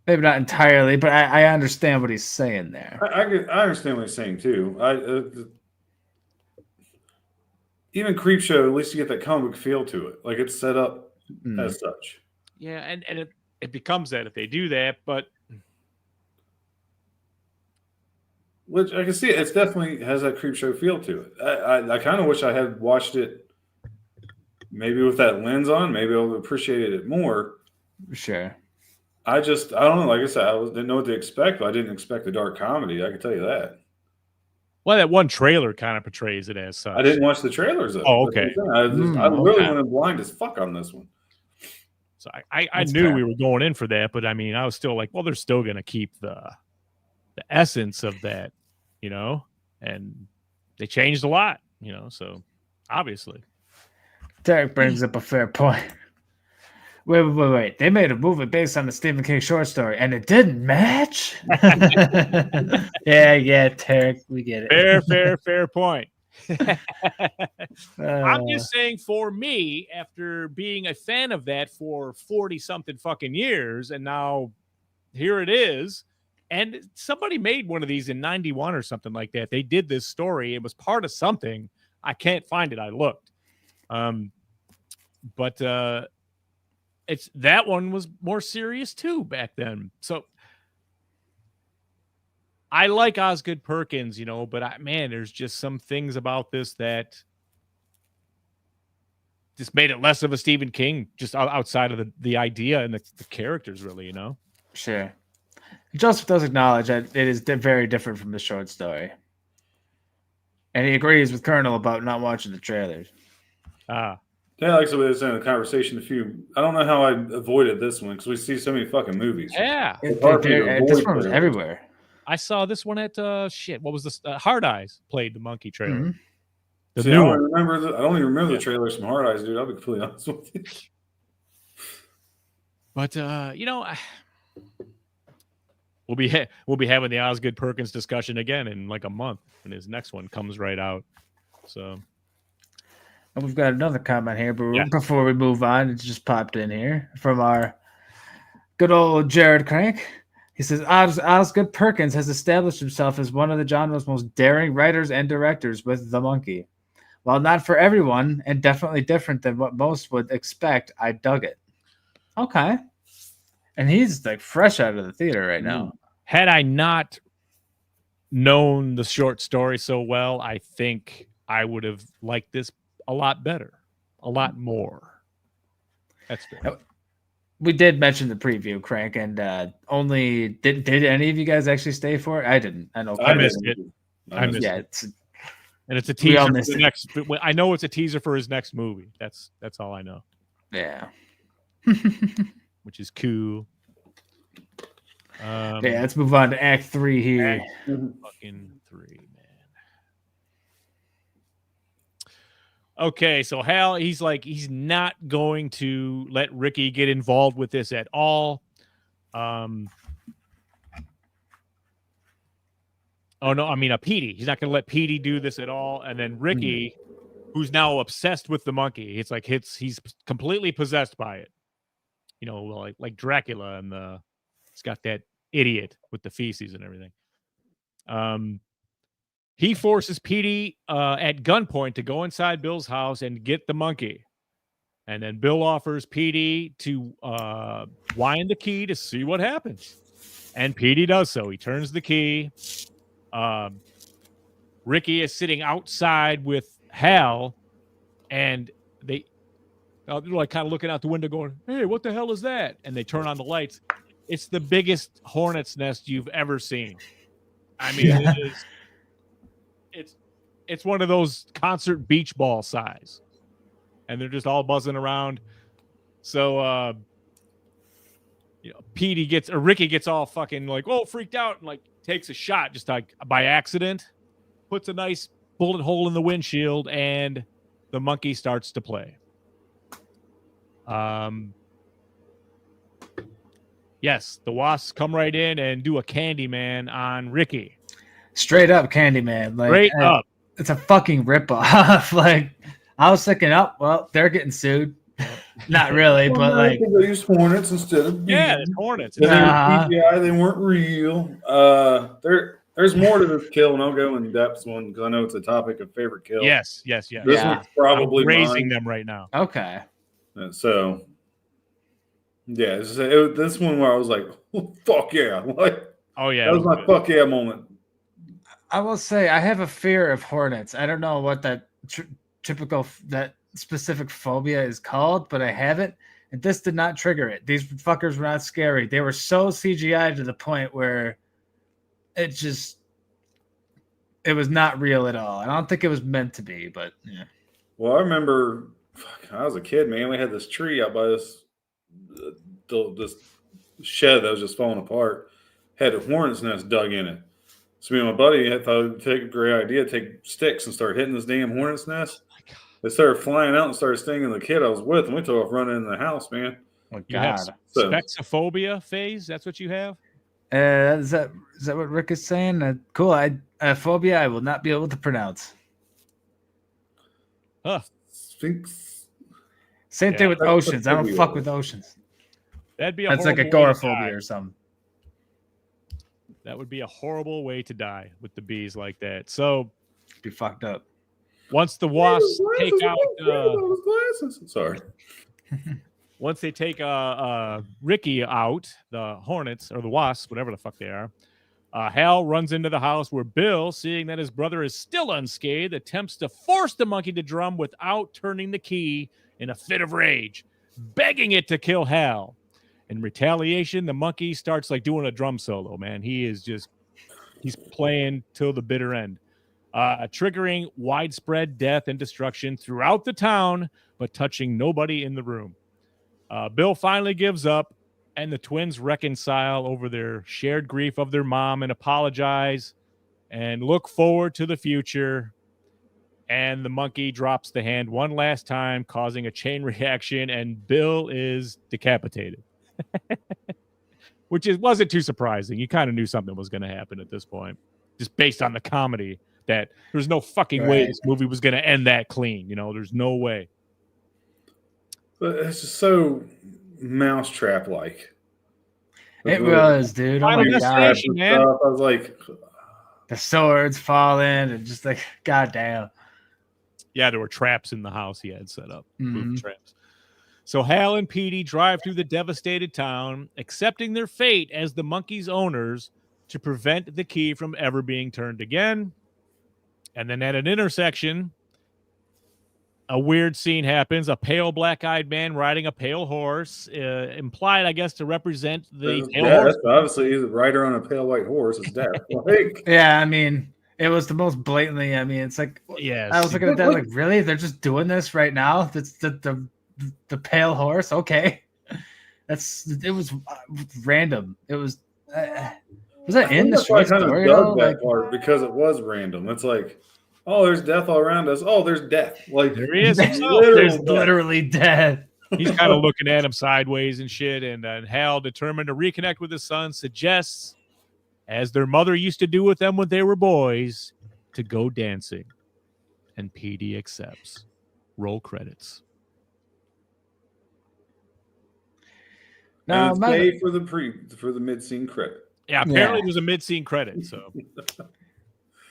maybe not entirely, but I understand what he's saying there. I understand what he's saying too. Even Creepshow, at least you get that comic feel to it. Like, it's set up as such. Yeah, and it becomes that if they do that, but which I can see it definitely has that Creepshow feel to it. I kind of wish I had watched it maybe with that lens on. Maybe I would have appreciated it more. Sure. I don't know. Like I said, didn't know what to expect, but I didn't expect a dark comedy. I can tell you that. Well, that one trailer kind of portrays it as such. I didn't watch the trailers though. Oh, okay. I really went in blind as fuck on this one. So I knew we were going in for that, but I mean, I was still like, well, they're still going to keep the essence of that, and they changed a lot, so obviously. Derek brings up a fair point. Wait. They made a movie based on the Stephen King short story, and it didn't match? Yeah, Derek, we get it. Fair point. I'm just saying, for me, after being a fan of that for 40-something fucking years, and now here it is, and somebody made one of these in 91 or something like that. They did this story. It was part of something. I can't find it. I looked. But it's that one was more serious too back then. So I like Osgood Perkins, but there's just some things about this that just made it less of a Stephen King, just outside of the idea and the characters, really, Sure. Joseph does acknowledge that it is very different from the short story. And he agrees with Colonel about not watching the trailers. Yeah, like somebody was saying in the conversation, I don't know how I avoided this one because we see so many fucking movies. Yeah. This one was everywhere. I saw this one at what was this? Hard Eyes played the monkey trailer. Mm-hmm. I don't even remember the trailers from Hard Eyes, dude. I'll be completely honest with you. But we'll be having the Osgood Perkins discussion again in like a month when his next one comes right out. So we've got another comment here, but before we move on, it just popped in here from our good old Jared Crank. He says, Osgood Perkins has established himself as one of the genre's most daring writers and directors with The Monkey. While not for everyone, and definitely different than what most would expect, I dug it. Okay. And he's like fresh out of the theater right now. Had I not known the short story so well, I think I would have liked this a lot better, a lot more. That's fair. We did mention the preview, Crank, and only did any of you guys actually stay for it? I didn't. I know I missed it. I missed it. And it's a teaser for the next. I know it's a teaser for his next movie. That's all I know. Yeah. Which is cool. Let's move on to Act 3 here. Fucking 3, man. Okay, so Hal, he's not going to let Ricky get involved with this at all. Oh no, I mean Petey. He's not going to let Petey do this at all. And then Ricky, who's now obsessed with the monkey, he's completely possessed by it. You know, like Dracula and he's got that idiot with the feces and everything. He forces Petey at gunpoint to go inside Bill's house and get the monkey. And then Bill offers Petey to wind the key to see what happens. And Petey does so. He turns the key. Ricky is sitting outside with Hal, and they're like kind of looking out the window going, hey, what the hell is that? And they turn on the lights. It's the biggest hornet's nest you've ever seen. I mean, it's one of those concert beach ball size. And they're just all buzzing around. So Ricky gets all fucking like, oh, freaked out, and like takes a shot just like by accident, puts a nice bullet hole in the windshield, and the monkey starts to play. Yes, the wasps come right in and do a Candyman on Ricky. Straight up Candyman. Like, Straight up. It's a fucking ripoff. Like, I was thinking, well, they're getting sued. Not really, but like they used hornets instead of bees. Yeah, it's hornets. They were CGI, they weren't real. There's more to this kill, and I'll go in depth one because I know it's a topic of favorite kill. Yes. This one's probably I'm raising mine. them right now. Okay. So, yeah, this one where I was like, oh, fuck yeah. Like, oh, yeah. That was my fuck yeah moment. I will say I have a fear of hornets. I don't know what that that specific phobia is called, but I have it. And this did not trigger it. These fuckers were not scary. They were so CGI to the point where it was not real at all. I don't think it was meant to be, but yeah. Well, I remember I was a kid, man. We had this tree out by this shed that was just falling apart. Had a hornet's nest dug in it. So me and my buddy thought it would take a great idea to take sticks and start hitting this damn hornet's nest. They started flying out and started stinging the kid I was with, and we took off running in the house, man. Oh, You have spexophobia phase? That's what you have? Is that what Rick is saying? Cool. A phobia I will not be able to pronounce. Huh. Sphinx. Same thing with oceans. I don't fuck with oceans. That'd be That's like agoraphobia or something. That would be a horrible way to die with the bees like that. So be fucked up. Once the wasps take out Sorry. Once they take Ricky out, the hornets or the wasps, whatever the fuck they are, Hal runs into the house where Bill, seeing that his brother is still unscathed, attempts to force the monkey to drum without turning the key in a fit of rage, begging it to kill Hal. In retaliation, the monkey starts like doing a drum solo, man. He's playing till the bitter end, triggering widespread death and destruction throughout the town, but touching nobody in the room. Bill finally gives up, and the twins reconcile over their shared grief of their mom and apologize and look forward to the future. And the monkey drops the hand one last time, causing a chain reaction, and Bill is decapitated. Which wasn't too surprising. You kind of knew something was going to happen at this point, just based on the comedy, that there's no fucking way this movie was going to end that clean. You know, there's no way. But it's just so mousetrap-like. It was, dude. Oh my God. Man. I was like, the swords falling and just like, goddamn. Yeah, there were traps in the house he had set up. Traps. So Hal and Petey drive through the devastated town, accepting their fate as the monkey's owners to prevent the key from ever being turned again. And then at an intersection, a weird scene happens. A pale black-eyed man riding a pale horse, implied, I guess, to represent the pale horse. Obviously, he's a rider on a pale white horse. It's death. Like, yeah, I mean, it was the most blatantly. I mean, it's like, yes. I was looking at that like, really? They're just doing this right now? That's the pale horse. Okay, it was random. It was that in the short story? That part because it was random. It's like, Oh, there's death all around us. Oh, there's death. Like There he is himself. literal There's death. literally death. He's kind of looking at him sideways and shit. And Hal, determined to reconnect with his son, suggests, as their mother used to do with them when they were boys, to go dancing. And PD accepts. Roll credits. And it's paid for the mid-scene credit. Yeah, apparently there's a mid-scene credit. So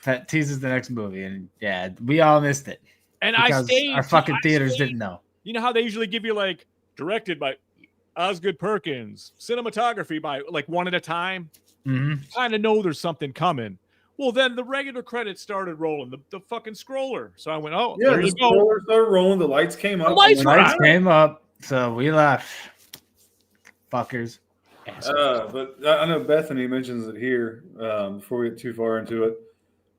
that teases the next movie, and yeah, we all missed it. And because our fucking theaters didn't know. You know how they usually give you like directed by Osgood Perkins, cinematography by like one at a time? Mm-hmm. Kind of know there's something coming. Well, then the regular credits started rolling, the fucking scroller. So I went, oh, Yeah, there the you go. scroller started rolling, the lights came up. The lights came up, so we left. Fuckers. But I know Bethany mentions it here before we get too far into it.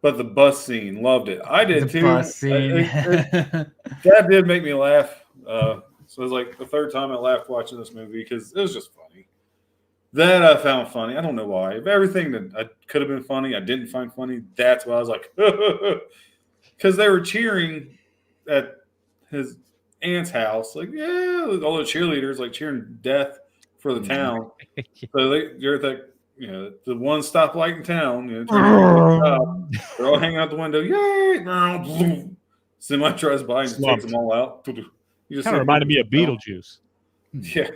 But the bus scene, loved it. I did too. Bus scene. That did make me laugh. So it was like the third time I laughed watching this movie because it was just funny. That I found funny. I don't know why. If everything that I could have been funny, I didn't find funny. That's why I was like, because they were cheering at his aunt's house, like all the cheerleaders like cheering death for the town. So you're at that, the one stoplight in town. They're all hanging out the window. Yay! Semi tries by and just takes them all out. You just kind of reminded me of Beetlejuice. Yeah.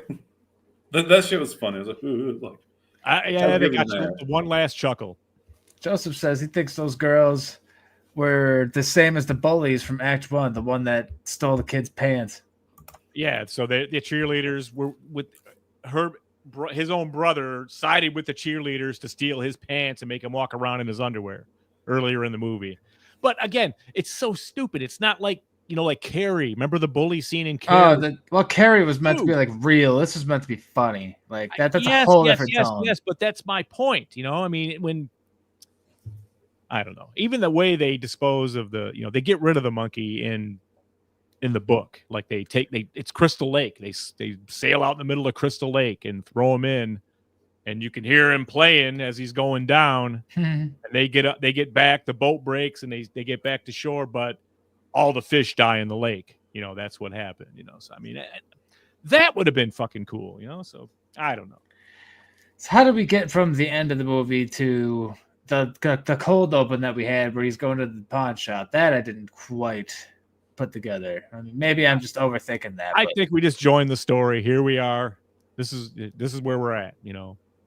That shit was funny. I was like, they got the one last chuckle. Joseph says he thinks those girls were the same as the bullies from Act 1, the one that stole the kid's pants. Yeah, so the cheerleaders were with his own brother sided with the cheerleaders to steal his pants and make him walk around in his underwear earlier in the movie. But again, it's so stupid. It's not like, like Carrie. Remember the bully scene in Carrie? Carrie was meant to be like real. This was meant to be funny. Like that's a whole different tone. Yes, but that's my point. I mean, when I don't know, even the way they dispose of they get rid of the monkey in the book. Like it's Crystal Lake. They sail out in the middle of Crystal Lake and throw him in, and you can hear him playing as he's going down. And they get back. The boat breaks and they get back to shore, but all the fish die in the lake. That's what happened. So I mean, that would have been fucking cool. So I don't know. So how do we get from the end of the movie to the cold open that we had where he's going to the pawn shop? That I didn't quite put together. I mean, maybe I'm just overthinking that. I think we just joined the story. Here we are. This is where we're at.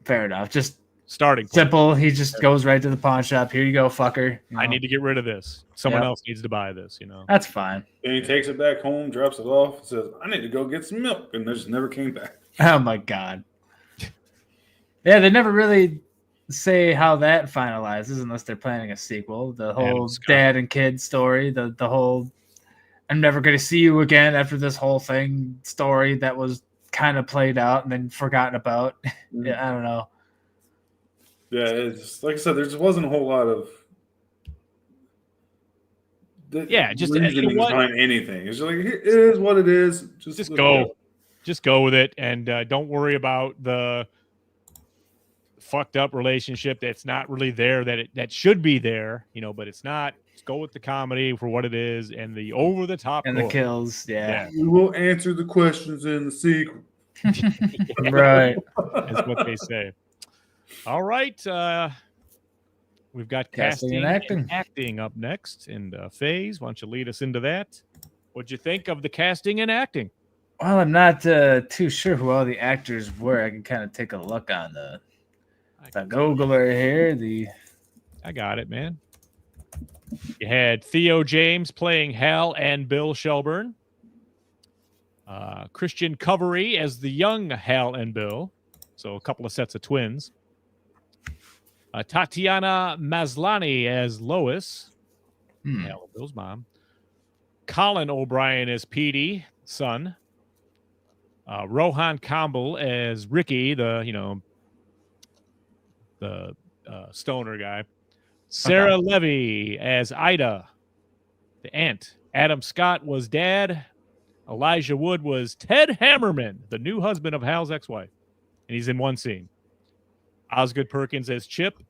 Fair enough. Just starting point. Simple. He just goes right to the pawn shop. Here you go, fucker. I need to get rid of this. Someone else needs to buy this. That's fine. And he takes it back home, drops it off, says, "I need to go get some milk," and they just never came back. Oh my god. Yeah, they never really say how that finalizes unless they're planning a sequel. The whole dad and kid story, the whole I'm never going to see you again after this whole thing story that was kind of played out and then forgotten about. Yeah, I don't know. Yeah, it's like I said, there just wasn't a whole lot of reasoning behind anything. It's just like, it is what it is. Just go. Just go with it, and don't worry about the fucked up relationship that's not really there, that should be there, but it's not. Just go with the comedy for what it is and the over-the-top and the kills. Yeah. We will answer the questions in the sequel. Right. That's what they say. All right. We've got casting and acting up next. And FaZe, why don't you lead us into that? What'd you think of the casting and acting? Well, I'm not too sure who all the actors were. I can kind of take a look on the Googler here. I got it, man. You had Theo James playing Hal and Bill Shelburne. Christian Covery as the young Hal and Bill. So a couple of sets of twins. Tatiana Maslany as Lois, Hal and Bill's mom. Colin O'Brien as Petey, son. Rohan Campbell as Ricky, the stoner guy. Sarah Levy as Ida, the aunt. Adam Scott was Dad. Elijah Wood was Ted Hammerman, the new husband of Hal's ex-wife. And he's in one scene. Osgood Perkins as Chip.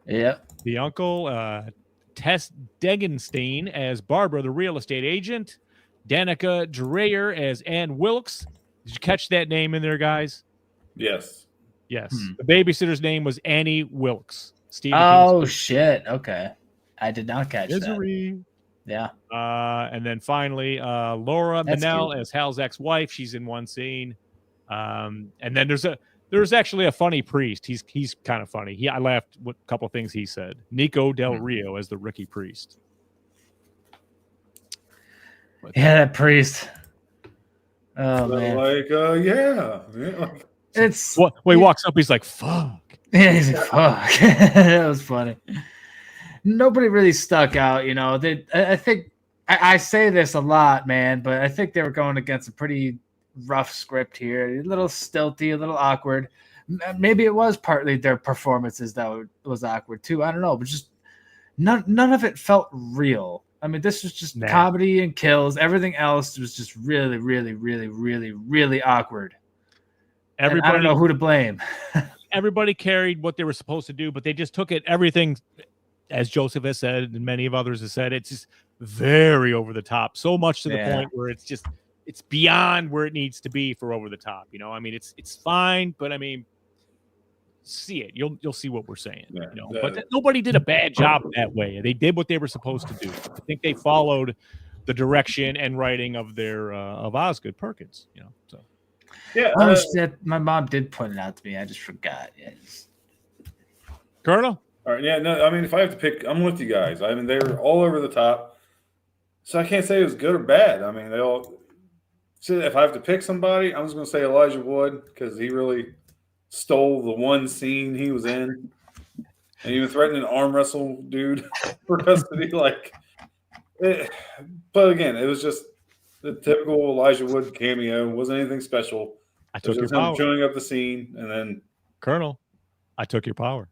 Yeah. The uncle. Tess Degenstein as Barbara, the real estate agent. Danica Dreyer as Ann Wilkes. Did you catch that name in there, guys? Yes. Yes. The babysitter's name was Annie Wilkes. Stephen Oh King's shit! Okay, I did not catch that. Misery. Yeah. And then finally, Laura That's Minnell cute. as Hal's ex-wife. She's in one scene. And then there's actually a funny priest. He's kind of funny. I laughed with a couple things he said. Nico Del Rio as the rookie priest. Yeah, that priest. Oh So, man, like, yeah. Like, it's When he walks up, he's like, "Fuck." yeah, he's like, fuck. That was funny. Nobody really stuck out, you know. I think I say this a lot, man, but I think they were going against a pretty rough script here. A little stilty, a little awkward. Maybe it was partly their performances that was awkward too. I don't know, but just none of it felt real. I mean, this was just comedy and kills. Everything else was just really, really, really, really, really awkward. And I don't know who to blame. Everybody carried what they were supposed to do, but they just took everything, as Joseph has said and many of others have said, it's just very over the top. So much to the point where it's beyond where it needs to be for over the top. You know, I mean, it's fine, but I mean, see it. You'll see what we're saying. Yeah, you know, but nobody did a bad job that way. They did what they were supposed to do. I think they followed the direction and writing of their of Osgood Perkins. You know, so yeah. Oh shit! My mom did point it out to me. I just forgot. Yeah, Colonel. All right, yeah, no, I mean, if I have to pick, I'm with you guys. I mean, they were all over the top, so I can't say it was good or bad. I mean, they all. So if I have to pick somebody, I'm just going to say Elijah Wood because he really stole the one scene he was in, and even threatening an arm wrestle dude for custody. But again, it was just the typical Elijah Wood cameo. It wasn't anything special. I took your him power. chewing up the scene, and then Colonel, I took your power.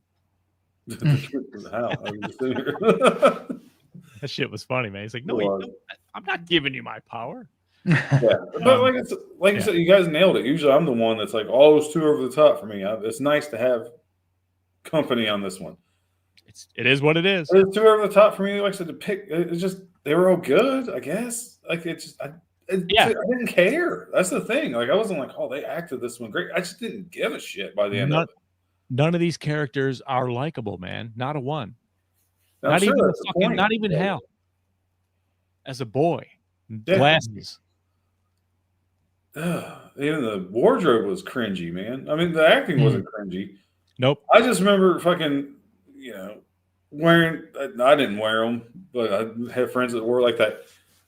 How? That shit was funny, man. He's like, no, I'm not giving you my power. Yeah, but like you said, you guys nailed it. Usually, I'm the one that's like, "Oh, it's too over the top for me." It's nice to have company on this one. It is what it is. It's too over the top for me. Like I said, to pick, it's just they were all good, I guess. Like I didn't care. That's the thing. Like I wasn't like, "Oh, they acted this one great." I just didn't give a shit by the end of it. None of these characters are likable, man. Not a one. Not even Hal. As a boy, glasses. Even the wardrobe was cringy, man. I mean, the acting wasn't cringy. Nope. I just remember fucking, wearing. I didn't wear them, but I had friends that wore like that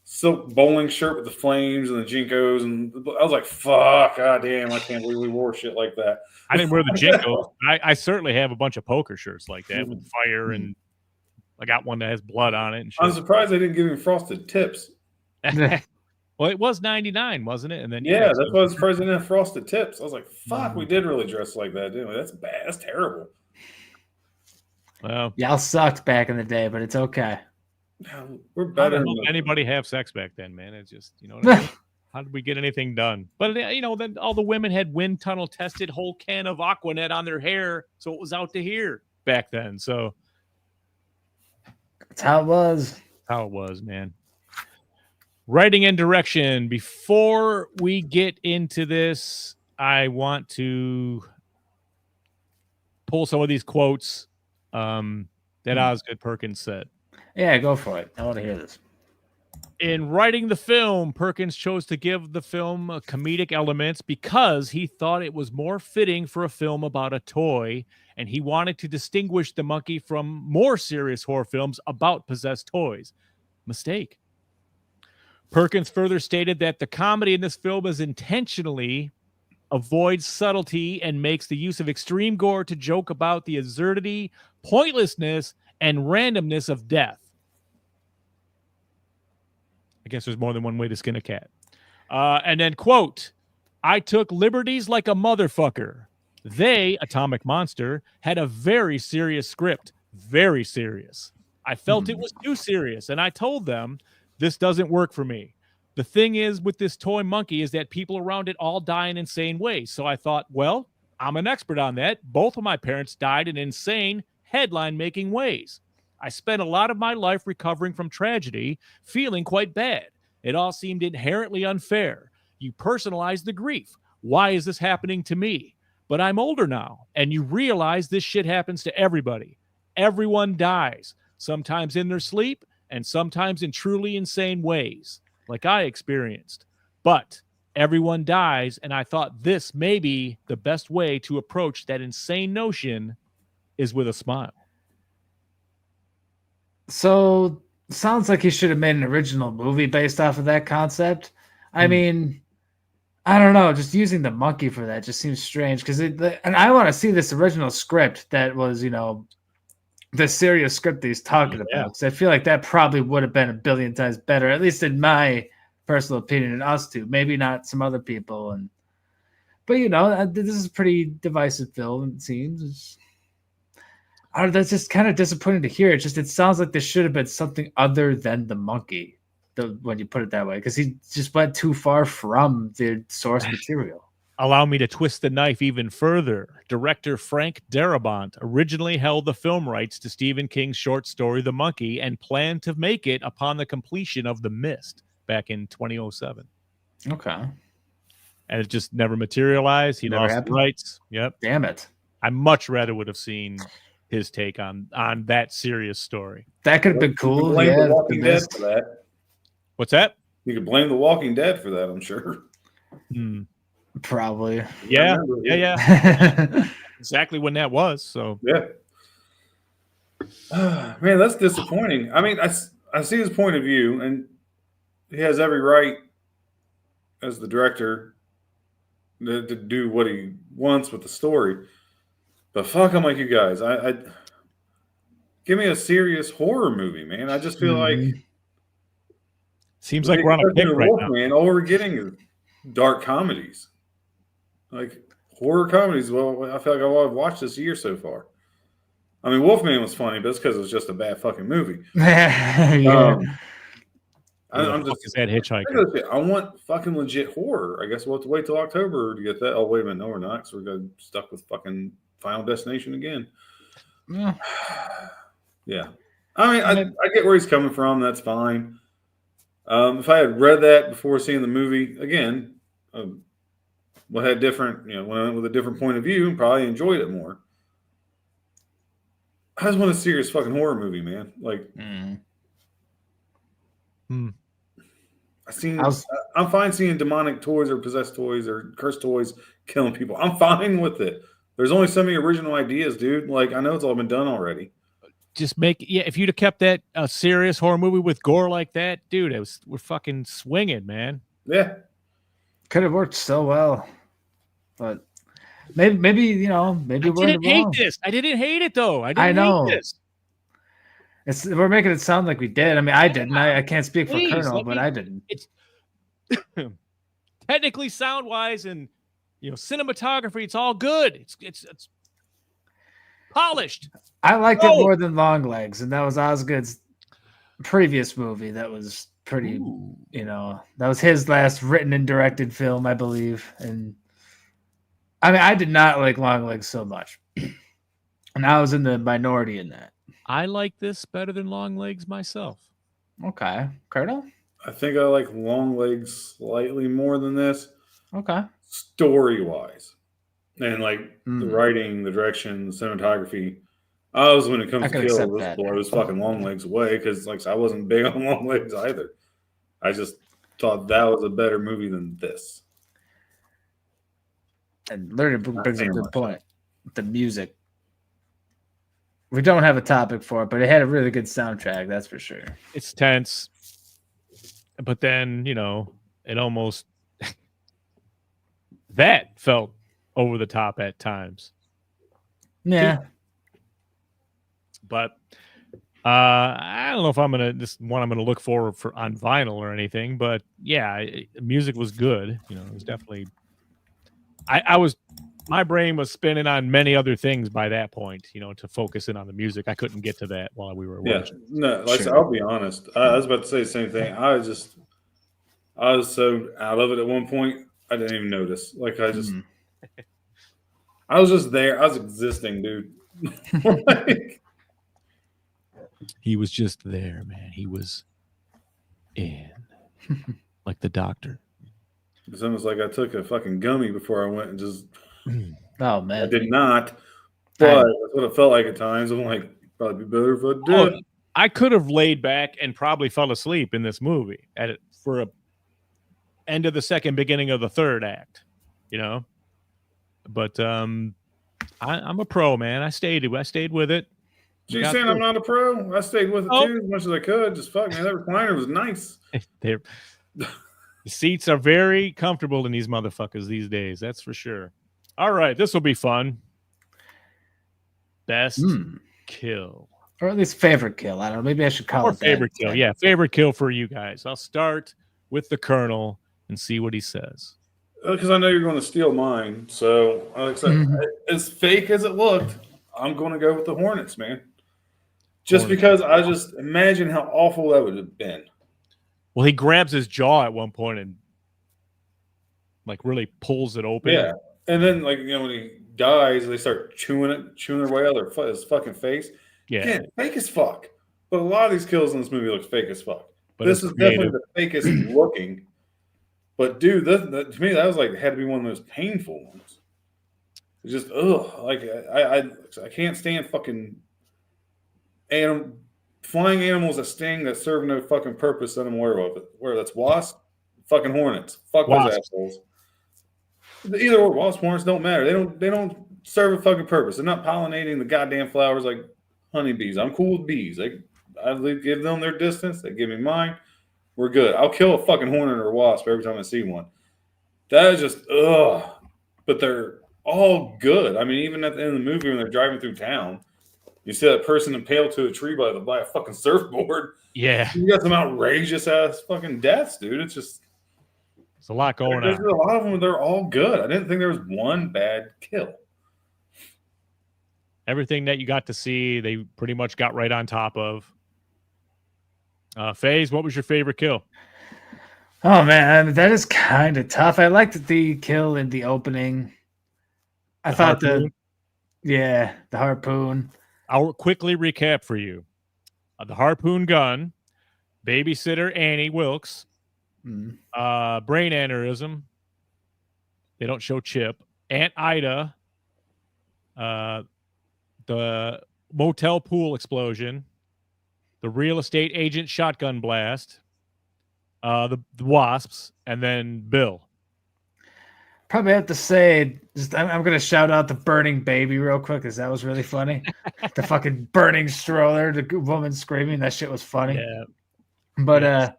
silk bowling shirt with the flames and the Jinkos, and I was like, "Fuck, goddamn! I can't believe we wore shit like that." I didn't wear the Jinkos. I certainly have a bunch of poker shirts like that with fire, and I got one that has blood on it. And shit. I'm surprised they didn't give him frosted tips. Well, it was 99, wasn't it? And then that's why I was surprised they didn't have frosted tips. I was like, "Fuck, we did really dress like that, didn't we? That's bad. That's terrible." Well, y'all sucked back in the day, but it's okay. We're better. How did anybody have sex back then, man? It's just, what I mean? How did we get anything done? But then all the women had wind tunnel tested whole can of Aquanet on their hair, so it was out to here back then. So that's how it was. How it was, man. Writing and direction. Before we get into this, I want to pull some of these quotes that Osgood Perkins said. Yeah, go for it. I want to hear this. In writing the film, Perkins chose to give the film comedic elements because he thought it was more fitting for a film about a toy, and he wanted to distinguish the monkey from more serious horror films about possessed toys. Mistake. Perkins further stated that the comedy in this film is intentionally avoids subtlety and makes the use of extreme gore to joke about the absurdity, pointlessness, and randomness of death. I guess there's more than one way to skin a cat. And then, quote, I took liberties like a motherfucker. They, Atomic Monster, had a very serious script. Very serious. I felt it was too serious, and I told them, this doesn't work for me. The thing is with this toy monkey is that people around it all die in insane ways. So I thought, well, I'm an expert on that. Both of my parents died in insane, headline-making ways. I spent a lot of my life recovering from tragedy, feeling quite bad. It all seemed inherently unfair. You personalize the grief. Why is this happening to me? But I'm older now, and you realize this shit happens to everybody. Everyone dies, sometimes in their sleep, and sometimes in truly insane ways, like I experienced. But everyone dies, and I thought this may be the best way to approach that insane notion is with a smile. So sounds like he should have made an original movie based off of that concept. I mean, I don't know. Just using the monkey for that just seems strange because and I want to see this original script that was, the serious script that he's talking about. Because I feel like that probably would have been a billion times better, at least in my personal opinion, and us two. Maybe not some other people. But this is a pretty divisive film. It seems. That's just kind of disappointing to hear. It sounds like this should have been something other than the monkey. When you put it that way, because he just went too far from the source material. Allow me to twist the knife even further. Director Frank Darabont originally held the film rights to Stephen King's short story The Monkey and planned to make it upon the completion of The Mist back in 2007. Okay. And it just never materialized. He lost the rights. Yep. Damn it. I much rather would have seen his take on that serious story. That could have been cool. Blame The Walking Dead for that. What's that? You could blame The Walking Dead for that, I'm sure. Probably. Yeah. Exactly when that was. So yeah. Man, that's disappointing. I mean, I see his point of view, and he has every right as the director to do what he wants with the story. But fuck, I'm like you guys. I give me a serious horror movie, man. I just feel like seems like we're on a kick right now. Man, all we're getting is dark comedies, like horror comedies. Well, I feel like I've watched this year so far. I mean, Wolfman was funny, but it's because it was just a bad fucking movie. I'm just that Hitchhiker. I want fucking legit horror. I guess we'll have to wait till October to get that. Oh, wait a minute, no, we're not. Because we're going stuck with fucking Final Destination again. Yeah. I mean, I get where he's coming from. That's fine. If I had read that before seeing the movie again, had different, went with a different point of view, probably enjoyed it more. I just want a serious fucking horror movie, man. Like, I'm fine seeing demonic toys or possessed toys or cursed toys killing people. I'm fine with it. There's only so many original ideas, dude. Like, I know it's all been done already. Just if you'd have kept that a serious horror movie with gore like that, dude, we're fucking swinging, man. Yeah, could have worked so well, but maybe maybe I didn't hate this. I didn't hate it though. I know. Hate this. We're making it sound like we did. I mean, I didn't. I can't speak for Colonel, but I didn't. It's technically sound wise and cinematography. It's all good. It's polished. I liked it more than Longlegs, and that was Osgood's previous movie. That was pretty, that was his last written and directed film, I believe. And I mean, I did not like Longlegs so much, and I was in the minority in that. I like this better than Longlegs myself. Okay, Colonel. I think I like Longlegs slightly more than this. Okay, story-wise, and like the writing, the direction, the cinematography. I was when it comes to kill, this blows fucking Longlegs away because like I wasn't big on Longlegs either. I just thought that was a better movie than this. And Lerner brings a good point. The music. We don't have a topic for it, but it had a really good soundtrack, that's for sure. It's tense. But then, it almost that felt over the top at times. Yeah. But I don't know if I'm gonna look forward for on vinyl or anything. But yeah, music was good. It was definitely. My brain was spinning on many other things by that point. To focus in on the music, I couldn't get to that while we were watching. No, I'll be honest. I was about to say the same thing. I was so out of it at one point. I didn't even notice. Like I was just there. I was existing, dude. He was just there, man. He was in, like the doctor. It's almost like I took a fucking gummy before I went and just. Oh I man, did not, but that's what it felt like at times. I'm like, probably be better if I did. I could have laid back and probably fell asleep in this movie for a end of the second, beginning of the third act, you know. But I'm a pro, man. I stayed with it. So you saying I'm not a pro? I stayed with it too as much as I could. Just fuck, man. That recliner was nice. The seats are very comfortable in these motherfuckers these days. That's for sure. All right, this will be fun. Best kill. Or at least favorite kill. I don't know. Maybe I should call it favorite kill. Yeah, favorite kill for you guys. I'll start with the Colonel and see what he says. Because I know you're going to steal mine. So, like I said, as fake as it looked, I'm going to go with the Hornets, man. Just because I just imagine how awful that would have been. Well, he grabs his jaw at one point and like really pulls it open. Yeah. And then, like, you know, when he dies, they start chewing their way out of his fucking face. Yeah. Again, fake as fuck. But a lot of these kills in this movie look fake as fuck. But this is definitely the fakest looking. But dude, to me, that was like had to be one of the most painful ones. It's just like I can't stand fucking flying animals that sting that serve no fucking purpose that I'm aware of. Where that's wasps, fucking hornets. Fuck those assholes. Either or, wasps, hornets don't matter. They don't serve a fucking purpose. They're not pollinating the goddamn flowers like honeybees. I'm cool with bees. I give them their distance. They give me mine. We're good. I'll kill a fucking hornet or a wasp every time I see one. That is just But they're all good. I mean, even at the end of the movie when they're driving through town, you see that person impaled to a tree by a fucking surfboard. Yeah. You got some outrageous ass fucking deaths, dude. It's a lot going on. There's a lot of them. They're all good. I didn't think there was one bad kill. Everything that you got to see, they pretty much got right on top of. FaZe, what was your favorite kill? Oh man, that is kind of tough. I liked the kill in the opening. I thought the harpoon. I'll quickly recap for you. The harpoon gun, babysitter Annie Wilkes, brain aneurysm. They don't show Chip. Aunt Ida, the motel pool explosion, the real estate agent shotgun blast, the wasps, and then Bill. Probably have to say, I'm going to shout out the burning baby real quick because that was really funny. The fucking burning stroller, the woman screaming, that shit was funny. Yeah. But I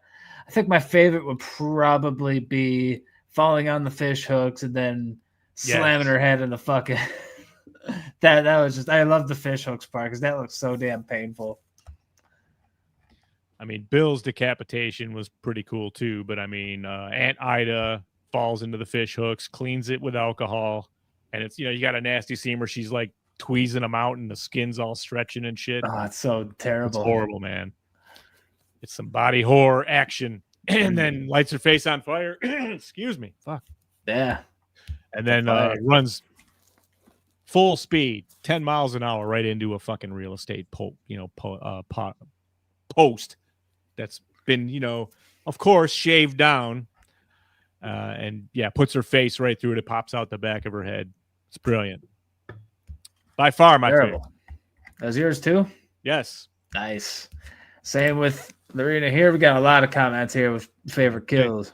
think my favorite would probably be falling on the fish hooks and then slamming her head in the fucking. that was just, I love the fish hooks part because that looks so damn painful. I mean, Bill's decapitation was pretty cool too, but I mean, Aunt Ida falls into the fish hooks, cleans it with alcohol, and it's, you got a nasty scene where she's like tweezing them out and the skin's all stretching and shit. Oh, it's so terrible. It's horrible, man. It's some body horror action, and then lights her face on fire. Excuse me. Fuck. Yeah. And then runs full speed, 10 miles an hour, right into a fucking real estate post that's been, of course, shaved down. And puts her face right through it. It pops out the back of her head. It's brilliant. By far my favorite. That's yours too? Yes. Nice. Same with Lorena here. We got a lot of comments here with favorite kills.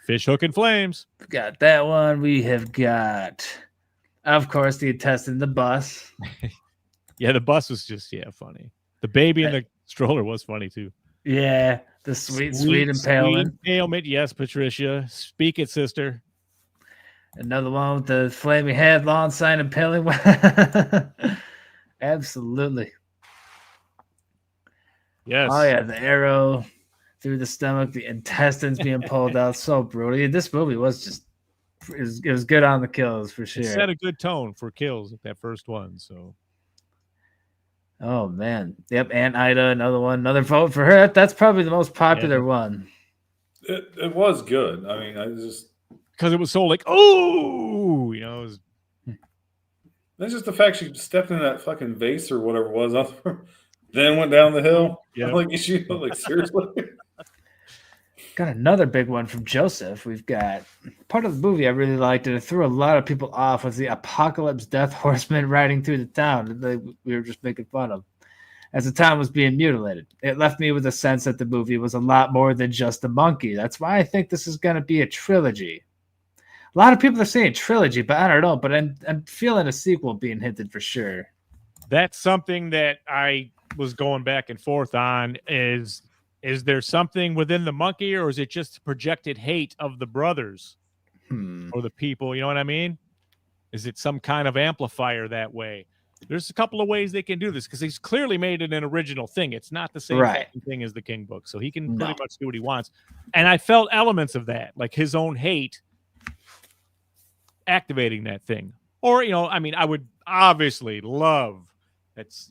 Fish hook and flames. We got that one. We have got, of course, the intestine, the bus. Yeah, the bus was just funny. The baby in the stroller was funny too. Yeah, the sweet impalement. Sweet impalement, yes, Patricia. Speak it, sister. Another one with the flaming head, lawn sign, impaling. Absolutely. Yes. Oh yeah, the arrow through the stomach, the intestines being pulled out. So brutal. Yeah, this movie was just it was good on the kills for sure. It set a good tone for kills with that first one. So. Oh man, yep. Aunt Ida, another one, another vote for her. That's probably the most popular one. It was good. I mean, I just because it was so like, oh, it was. That's just the fact she stepped in that fucking vase or whatever it was. Then went down the hill. Yeah. Like, seriously? Got another big one from Joseph. We've got part of the movie I really liked, and it threw a lot of people off, was the apocalypse death horseman riding through the town that we were just making fun of as the town was being mutilated. It left me with a sense that the movie was a lot more than just a monkey. That's why I think this is going to be a trilogy. A lot of people are saying trilogy, but I don't know. But I'm feeling a sequel being hinted for sure. That's something that I was going back and forth on. Is there something within the monkey, or is it just projected hate of the brothers or the people? You know what I mean? Is it some kind of amplifier that way? There's a couple of ways they can do this because he's clearly made it an original thing. It's not the same thing as the King book, so he can pretty much do what he wants. And I felt elements of that, like his own hate activating that thing. Or, I mean, I would obviously love that's,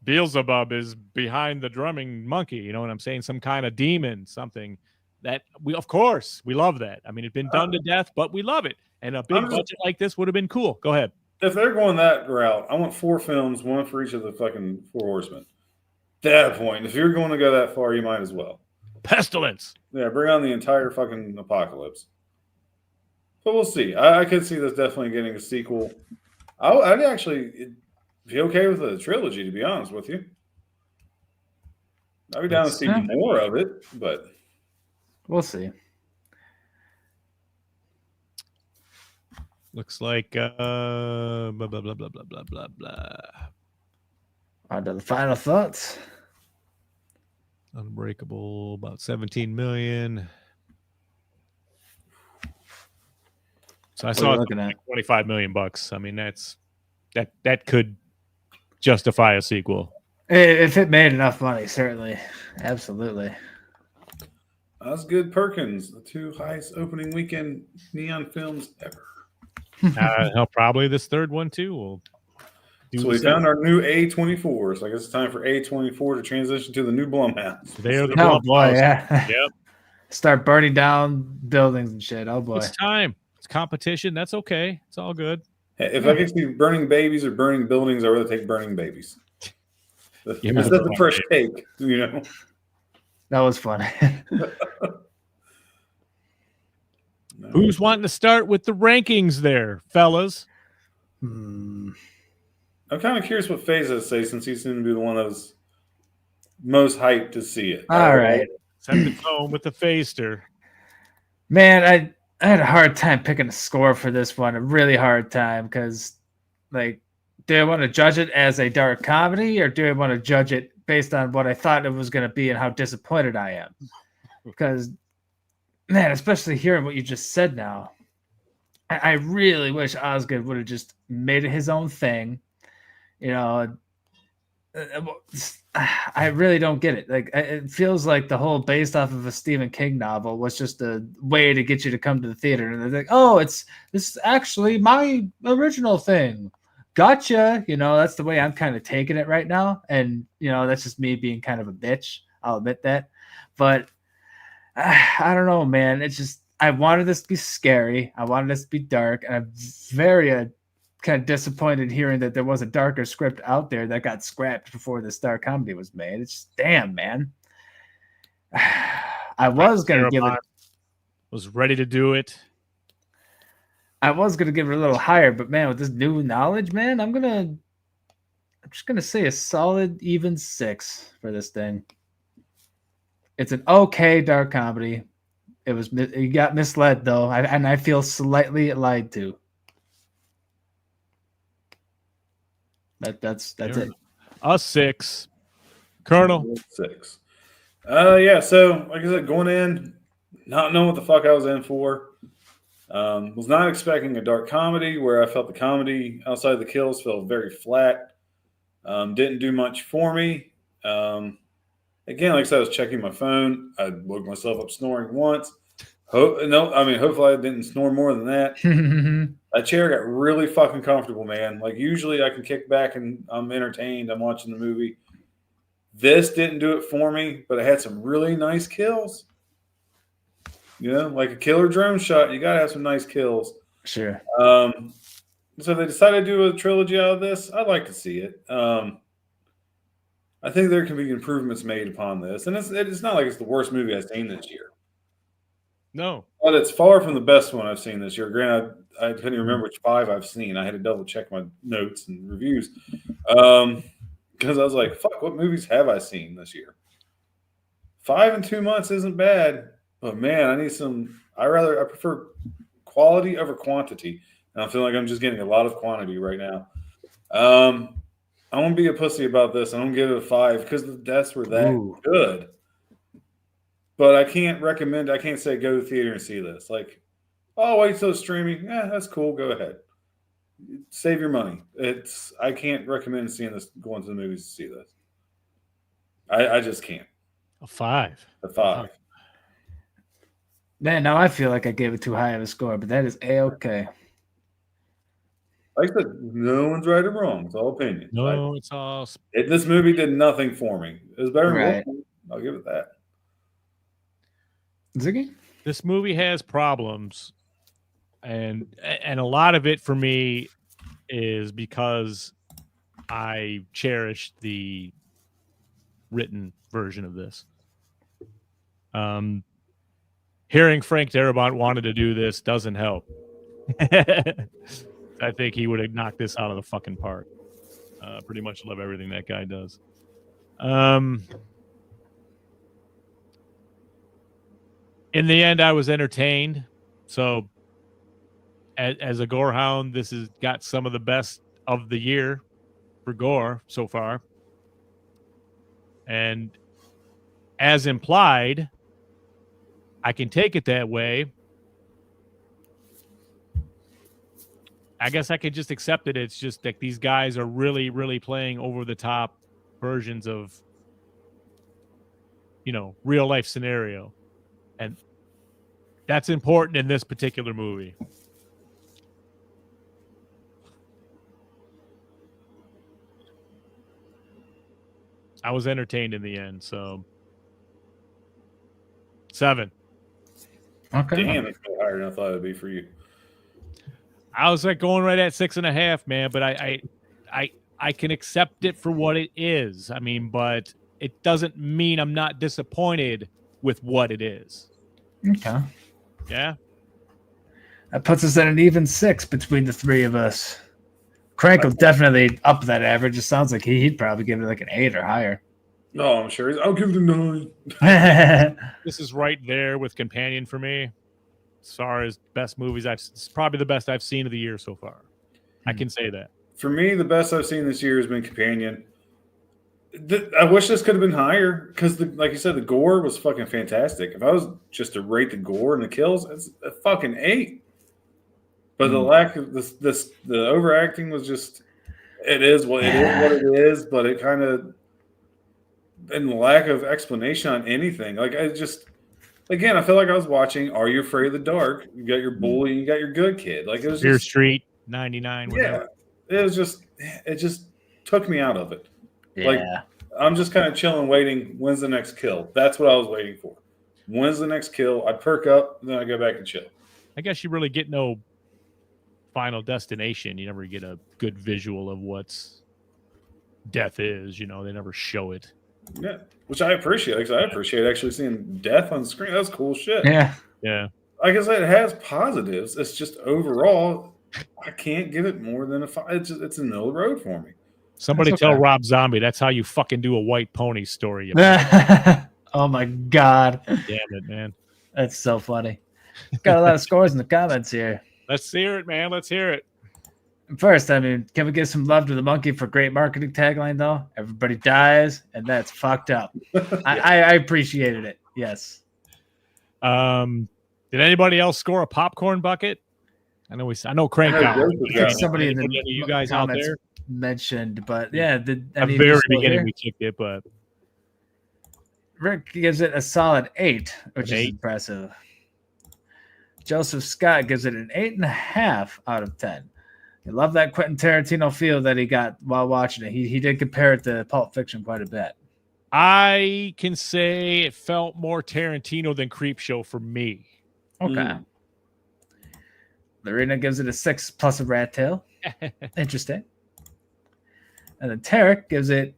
Beelzebub is behind the drumming monkey. You know what I'm saying? Some kind of demon, something that we love that. I mean, it's been done to death, but we love it. And a big budget like this would have been cool. Go ahead. If they're going that route, I want 4 films, one for each of the fucking 4 horsemen. At that point, if you're going to go that far, you might as well. Pestilence. Yeah, bring on the entire fucking apocalypse. But we'll see. I could see this definitely getting a sequel. I'd actually be okay with a trilogy, to be honest with you. I'd be down to see more of it, but we'll see. Looks like blah blah blah blah blah blah blah blah. On to the final thoughts. Unbreakable, about 17 million. So I saw it like $25 million. I mean, that could justify a sequel. If it made enough money, certainly. Absolutely. Osgood Perkins, the 2 highest opening weekend neon films ever. Probably this third one too. We'll so we found our new A24. So I guess it's time for A24 to transition to the new Blumhouse. They're the Blumhouse. Boy, yeah. Yep. Start burning down buildings and shit. Oh boy. It's time. It's competition. That's okay. It's all good. Hey, if I could see burning babies or burning buildings, I'd rather take burning babies. That's the fresh take, That was fun. Who's wanting to start with the rankings there, fellas? I'm kind of curious what Faza say, since he seemed to be the one that was most hyped to see it. All right. Set the tone with the Phaster. Man, I had a hard time picking a score for this one. A really hard time because, do I want to judge it as a dark comedy, or do I want to judge it based on what I thought it was going to be and how disappointed I am? Because, man, especially hearing what you just said now, I really wish Osgood would have just made it his own thing. I really don't get it. It feels like the whole based off of a Stephen King novel was just a way to get you to come to the theater. And they're like, oh, this is actually my original thing. Gotcha. That's the way I'm kind of taking it right now. And, that's just me being kind of a bitch. I'll admit that. But I don't know, man. It's just, I wanted this to be scary. I wanted this to be dark. And I'm very kind of disappointed hearing that there was a darker script out there that got scrapped before this dark comedy was made. It's just, damn, man. I was going to give it. Was ready to do it. I was going to give it a little higher, but man, with this new knowledge, man, I'm just going to say a solid even 6 for this thing. It's an okay dark comedy. You got misled though. And I feel slightly lied to. That's it. A 6. Colonel. 6. Yeah. So like I said, going in, not knowing what the fuck I was in for. Was not expecting a dark comedy where I felt the comedy outside the kills felt very flat. Didn't do much for me. Again, like I said, I was checking my phone. I woke myself up snoring once. Hopefully I didn't snore more than that. That chair got really fucking comfortable, man. Like usually I can kick back and I'm entertained. I'm watching the movie. This didn't do it for me, but it had some really nice kills. Like a killer drone shot, you got to have some nice kills. Sure. So they decided to do a trilogy out of this. I'd like to see it. I think there can be improvements made upon this, and it's not like it's the worst movie I've seen this year. No. But it's far from the best one I've seen this year. Granted, I couldn't even remember which 5 I've seen. I had to double check my notes and reviews because I was like, "Fuck, what movies have I seen this year?" 5 in 2 months isn't bad, but man, I need some. I prefer quality over quantity, and I feel like I'm just getting a lot of quantity right now. I won't be a pussy about this. I don't give it a 5 because the deaths were that good. But I can't recommend. I can't say go to the theater and see this. Like, oh, wait till it's streaming. Yeah, that's cool. Go ahead. Save your money. I can't recommend seeing this. Going to the movies to see this. I just can't. A 5. A 5. Man, now I feel like I gave it too high of a score, but that is A-okay. Like I said, no one's right or wrong. It's all opinion. No, it's all. This movie did nothing for me. It was better than Right. Wolfman. I'll give it that. Ziggy? This movie has problems, and a lot of it for me is because I cherished the written version of this. Hearing Frank Darabont wanted to do this doesn't help. I think he would have knocked this out of the fucking park. Pretty much love everything that guy does. In the end, I was entertained. So, as a gore hound, this has got some of the best of the year for gore so far. And as implied, I can take it that way. I guess I could just accept it. It's just that these guys are really, really playing over the top versions of, real life scenario. And that's important in this particular movie. I was entertained in the end, so 7. Okay. Damn, it's higher than I thought it would be for you. I was like going right at 6.5, man, but I can accept it for what it is. I mean, but it doesn't mean I'm not disappointed with what it is. Okay. Yeah. That puts us at an even 6 between the three of us. Crank will definitely up that average. It sounds like he'd probably give it like an 8 or higher. No, I'm sure. I'll give it a 9. This is right there with Companion for me. As far as best movies, it's probably the best I've seen of the year so far. I can say that. For me, the best I've seen this year has been Companion. I wish this could have been higher because, like you said, the gore was fucking fantastic. If I was just to rate the gore and the kills, it's a fucking 8. But the lack of the overacting was just, it is what it is. But it kind of, and the lack of explanation on anything. Like I just, again, I feel like I was watching Are You Afraid of the Dark? You got your bully, you got your good kid. Like it was Fear just Street 99. Whatever. Yeah, it just took me out of it. Yeah. Like I'm just kind of chilling, waiting. When's the next kill? That's what I was waiting for. When's the next kill? I perk up, then I go back and chill. I guess you really get no final destination. You never get a good visual of what's death is. They never show it. Yeah, which I appreciate. Because I appreciate actually seeing death on screen. That's cool shit. Yeah. Yeah. Like I said, it has positives. It's just overall, I can't give it more than a 5. It's a middle of the road for me. Somebody That's tell okay. Rob Zombie that's how you fucking do a white pony story. Oh my God. Damn it, man. That's so funny. Got a lot of scores in the comments here. Let's hear it, man. Let's hear it. First, I mean, can we give some love to the monkey for great marketing tagline, though? Everybody dies, and that's fucked up. I appreciated it. Yes. Did anybody else score a popcorn bucket? I know Crank got one. I think somebody in the Any of you guys out comments there? mentioned, but yeah, At the very beginning we kicked it, but Rick gives it a solid 8, which An is 8? impressive. Joseph Scott gives it an 8.5 out of 10. I love that Quentin Tarantino feel that he got while watching it. He did compare it to Pulp Fiction quite a bit. I can say it felt more Tarantino than Creepshow for me. Okay. Lorena gives it a 6 plus a rat tail. Interesting. And then Tarek gives it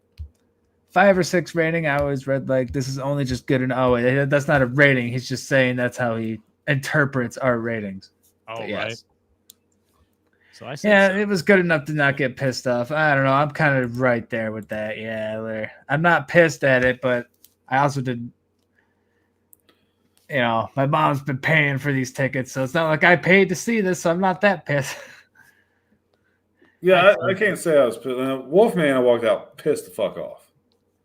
5 or 6 rating. I always read like this is only just good enough. Oh, that's not a rating. He's just saying that's how he interprets our ratings. Oh, But right. yes. So I said, Yeah, it was good enough to not get pissed off. I don't know. I'm kind of right there with that. Yeah, I'm not pissed at it, but I also didn't. You know, my mom's been paying for these tickets, so it's not like I paid to see this, so I'm not that pissed. Yeah, I can't say I was pissed. Wolfman, I walked out pissed the fuck off.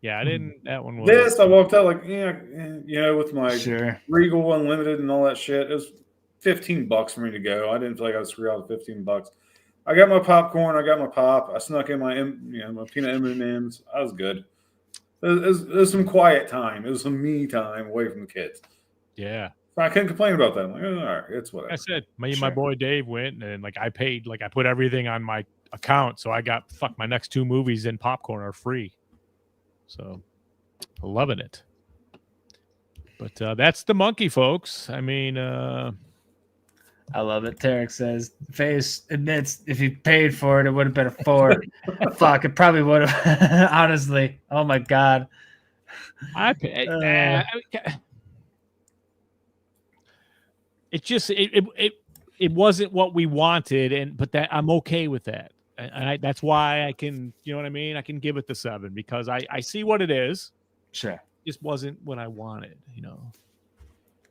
Yeah, I didn't. That one was. This, I walked out like, with my Sure. Regal Unlimited and all that shit. It was $15 for me to go. I didn't feel like I was screwed out of $15. I got my popcorn. I got my pop. I snuck in my peanut M&Ms. I was good. It was some quiet time. It was some me time away from the kids. Yeah. So I couldn't complain about that. I'm like, all right, it's whatever. I said, my boy Dave went, and like I paid, like I put everything on my account, so I got my next 2 movies and popcorn are free. So, loving it. But that's the monkey, folks. I mean, I love it. Tarek says, Face admits if he paid for it, it would have been a 4. Fuck, it probably would have. Honestly. Oh my God. I paid. It just it wasn't what we wanted, but that I'm okay with that. And that's why I can, you know what I mean? I can give it the 7 because I see what it is. Sure. It just wasn't what I wanted,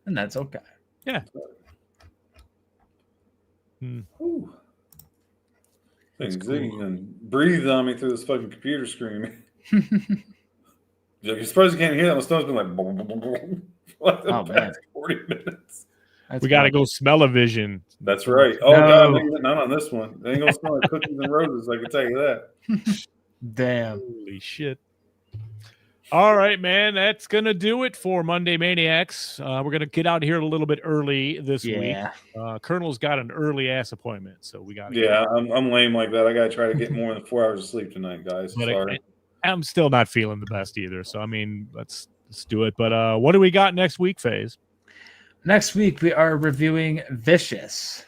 And that's okay. Yeah. Ooh. Ziggy and breathed on me through this fucking computer screen. You're surprised you can't hear that. My stomach's been like, oh, man. 40 minutes. We got to go smell-o-vision. That's right. Oh, no. God, not on this one. They ain't going to smell like cookies and roses, I can tell you that. Damn. Holy shit. All right, man. That's going to do it for Monday Maniacs. We're going to get out here a little bit early this week. Colonel's got an early-ass appointment, so we got to Yeah, I'm lame like that. I got to try to get more than 4 hours of sleep tonight, guys. Sorry. I'm still not feeling the best either, so, I mean, let's do it. But what do we got next week, FaZe? Next week, we are reviewing Vicious,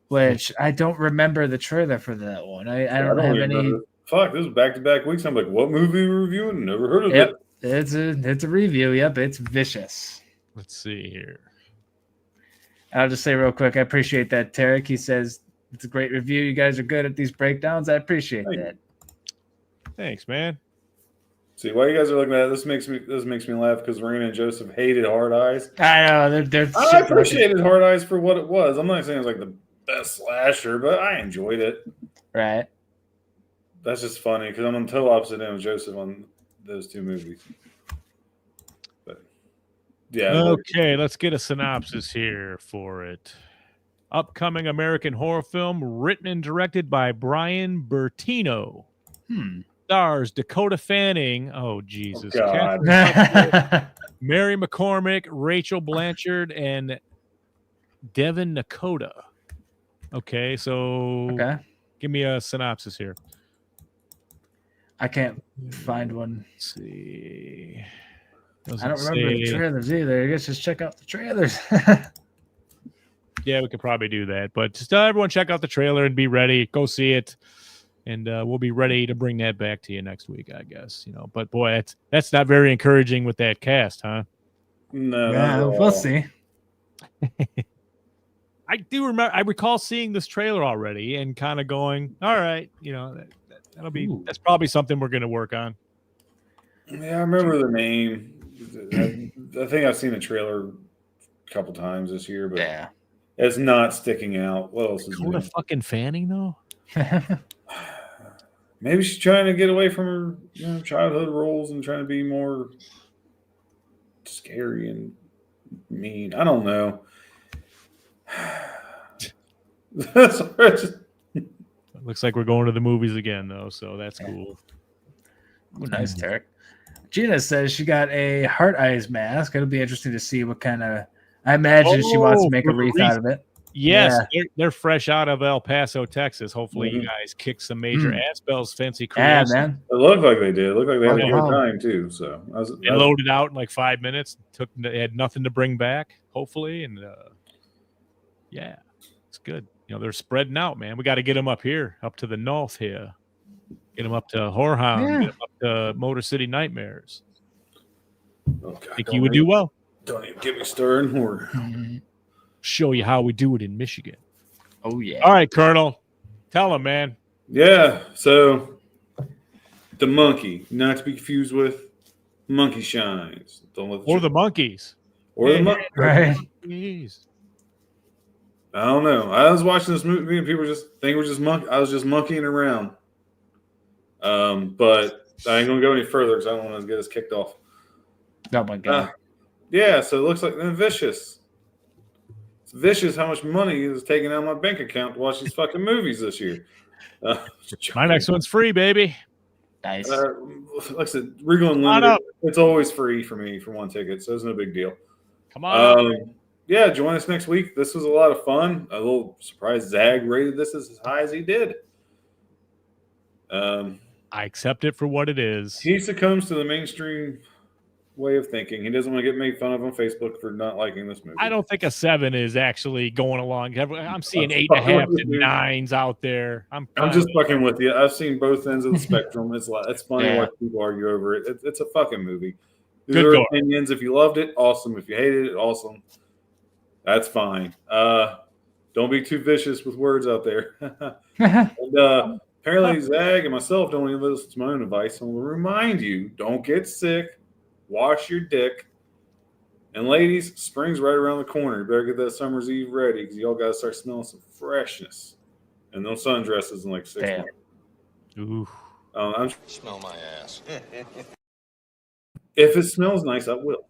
which I don't remember the trailer for that one. I don't have any. Fuck, this is back-to-back weeks. I'm like, what movie are we reviewing? Never heard of it. It's a review. Yep, it's Vicious. Let's see here. I'll just say real quick, I appreciate that, Tarek. He says it's a great review. You guys are good at these breakdowns. I appreciate that. Thanks, man. See, while you guys are looking at it, this makes me laugh because Raina and Joseph hated Hard Eyes. I know they're I appreciated Hard Eyes for what it was. I'm not saying it's like the best slasher, but I enjoyed it. Right. That's just funny because I'm on the total opposite end of Joseph on those 2 movies. But yeah. Okay, let's get a synopsis here for it. Upcoming American horror film written and directed by Brian Bertino. Stars Dakota Fanning. Oh, Jesus. Oh, God. Mary McCormick, Rachel Blanchard, and Devin Nakota. Okay, so give me a synopsis here. I can't find one. Let's see. I don't remember the trailers either. I guess just check out the trailers. Yeah, we could probably do that. But just everyone check out the trailer and be ready. Go see it. And we'll be ready to bring that back to you next week, I guess. But boy, that's not very encouraging with that cast, huh? No. Yeah, we'll see. I do remember. I recall seeing this trailer already and kind of going, "All right, that'll be. That's probably something we're going to work on." Yeah, I remember the name. I think I've seen the trailer a couple times this year, but it's not sticking out. What else is Dakota fucking Fanning though? Maybe she's trying to get away from her childhood roles and trying to be more scary and mean. I don't know. Looks like we're going to the movies again, though, so that's cool. Ooh, nice, Tarek. Gina says she got a Heart Eyes mask. It'll be interesting to see what kind of. I imagine she wants to make a wreath out of it. Yes, they're fresh out of El Paso, Texas. Hopefully, you guys kick some major ass bells, fancy crews. Yeah, man. It looked like they did. It looked like they had a good time too. So they loaded out in like 5 minutes. They had nothing to bring back. Hopefully, and yeah, it's good. They're spreading out, man. We got to get them up here, up to the north here. Get them up to Whorehound. Get them up Motor City Nightmares. Oh, God, I think you would do well. Don't even get me stirring horror. Show you how we do it in Michigan. Oh, yeah. All right, Colonel. Tell him, man. Yeah, so the monkey, not to be confused with Monkey Shines. Don't let Or the monkeys. or the monkey. Right. Jeez. I don't know. I was watching this movie and people just think we're just I was just monkeying around. But I ain't gonna go any further because I don't want to get us kicked off. Oh, my God. Yeah, so it looks like vicious. It's vicious how much money is taken out of my bank account to watch these fucking movies this year. My next one's free, baby. Nice. Like I said, Regal on Unlimited, up. it's always free for me for one ticket, so it's no big deal. Come on. Yeah, join us next week. This was a lot of fun. A little surprised Zag rated this as high as he did. I accept it for what it is. He succumbs to the mainstream way of thinking. He doesn't want to get made fun of on Facebook for not liking this movie. I don't think a 7 is actually going along. I'm seeing I'm 8.5 fucking with to you. 9s out there. I'm just fucking with you. I've seen both ends of the spectrum. It's funny Yeah. watch people argue over it. It's a fucking movie. These Good are going. opinions. If you loved it, awesome. If you hated it, awesome. That's fine. Don't be too vicious with words out there. And apparently Zag and myself don't even listen to my own advice. I'm going to remind you, don't get sick. Wash your dick. And ladies, spring's right around the corner. You better get that summer's eve ready because y'all got to start smelling some freshness. And those sundresses in like 6 Damn. months. Ooh. Smell my ass. If it smells nice, I will.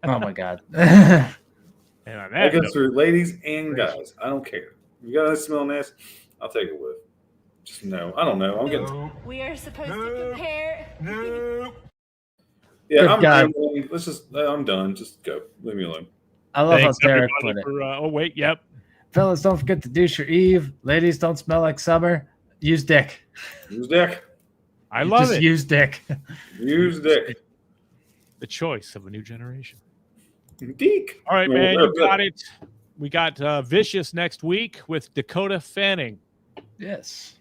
Oh, my God. And on That that goes note, through ladies and guys. I don't care. If you got to smell nice, I'll take it with. Just no. I don't know. I'm getting. We are supposed to compare. Yeah, Good I'm God. done. I'm done. Just go. Leave me alone. I love thanks how Derek everybody put it. for, oh, wait. Yep. Fellas, don't forget to douche your Eve. Ladies, don't smell like summer. Use dick. Use dick. I love Just it. use dick. Use dick. The choice of a new generation. Deek. All right, Well, man. well, You got it. We got Vicious next week with Dakota Fanning. Yes.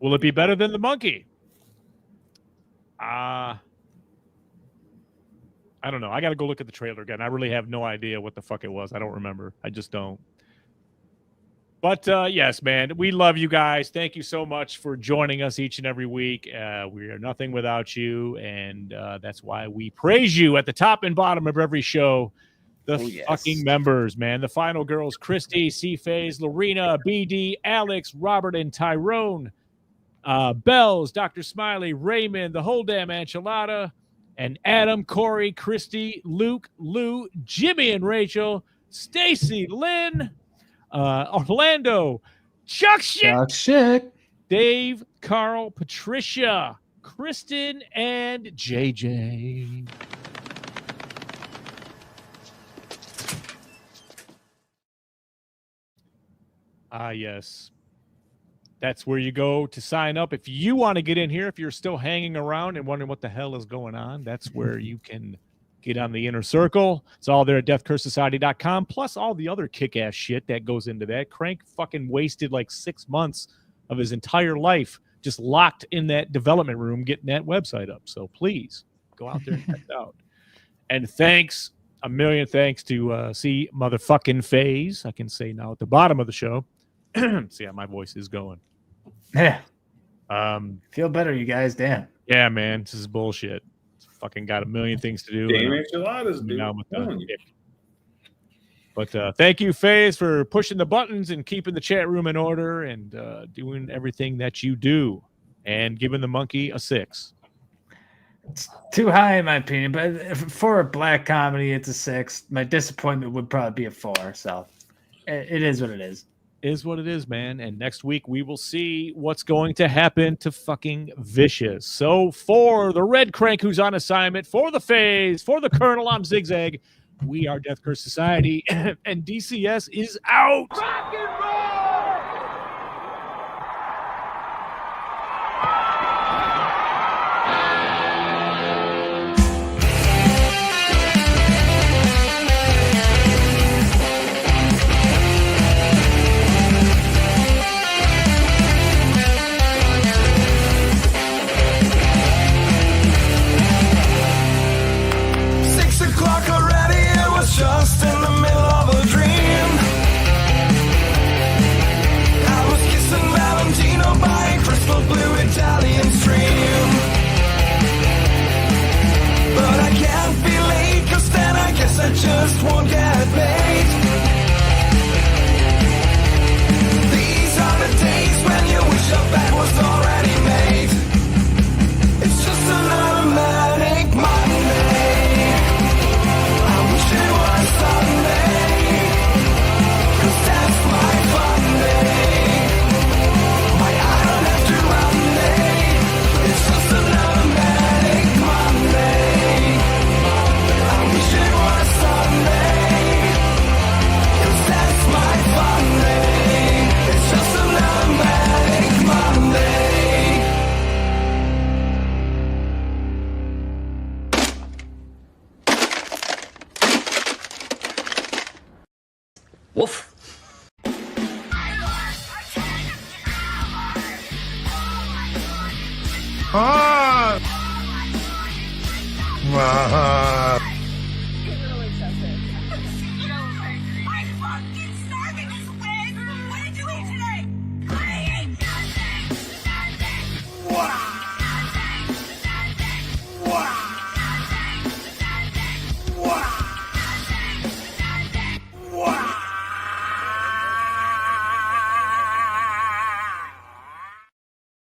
Will it be better than the monkey? I don't know. I got to go look at the trailer again. I really have no idea what the fuck it was. I don't remember. I just don't. But yes, man, we love you guys. Thank you so much for joining us each and every week. We are nothing without you, and that's why we praise you at the top and bottom of every show. The yes. fucking members, man. The final girls, Christy, C-Phase, Lorena, BD, Alex, Robert, and Tyrone. Bells, Dr. Smiley, Raymond, the whole damn enchilada, and Adam, Corey, Christy, Luke, Lou, Jimmy and Rachel, Stacy, Lynn, Orlando, Chuck Shit, Talk shit. Dave, Carl, Patricia, Kristen, and JJ. Yes. That's where you go to sign up. If you want to get in here, if you're still hanging around and wondering what the hell is going on, that's where you can get on the inner circle. It's all there at deathcursesociety.com, plus all the other kick-ass shit that goes into that. Crank fucking wasted like 6 months of his entire life just locked in that development room getting that website up. So please go out there and check it out. And thanks, a million thanks to see motherfucking Phase. I can say now at the bottom of the show. See how my voice is going. Yeah. Feel better, you guys. Damn. Yeah, man. This is bullshit. It's fucking got a million things to do. Damn enchiladas, dude. Now with the dick. But thank you, FaZe, for pushing the buttons and keeping the chat room in order and doing everything that you do and giving the monkey a 6. It's too high in my opinion, but for a black comedy, it's a 6. My disappointment would probably be a 4. So it is what it is. Is what it is, man. And next week we will see what's going to happen to fucking Vicious. So for the Red Crank who's on assignment, for the FaZe, for the Colonel, I'm Zigzag. We are Death Curse Society, and DCS is out. Rock and roll! Ah! Ah!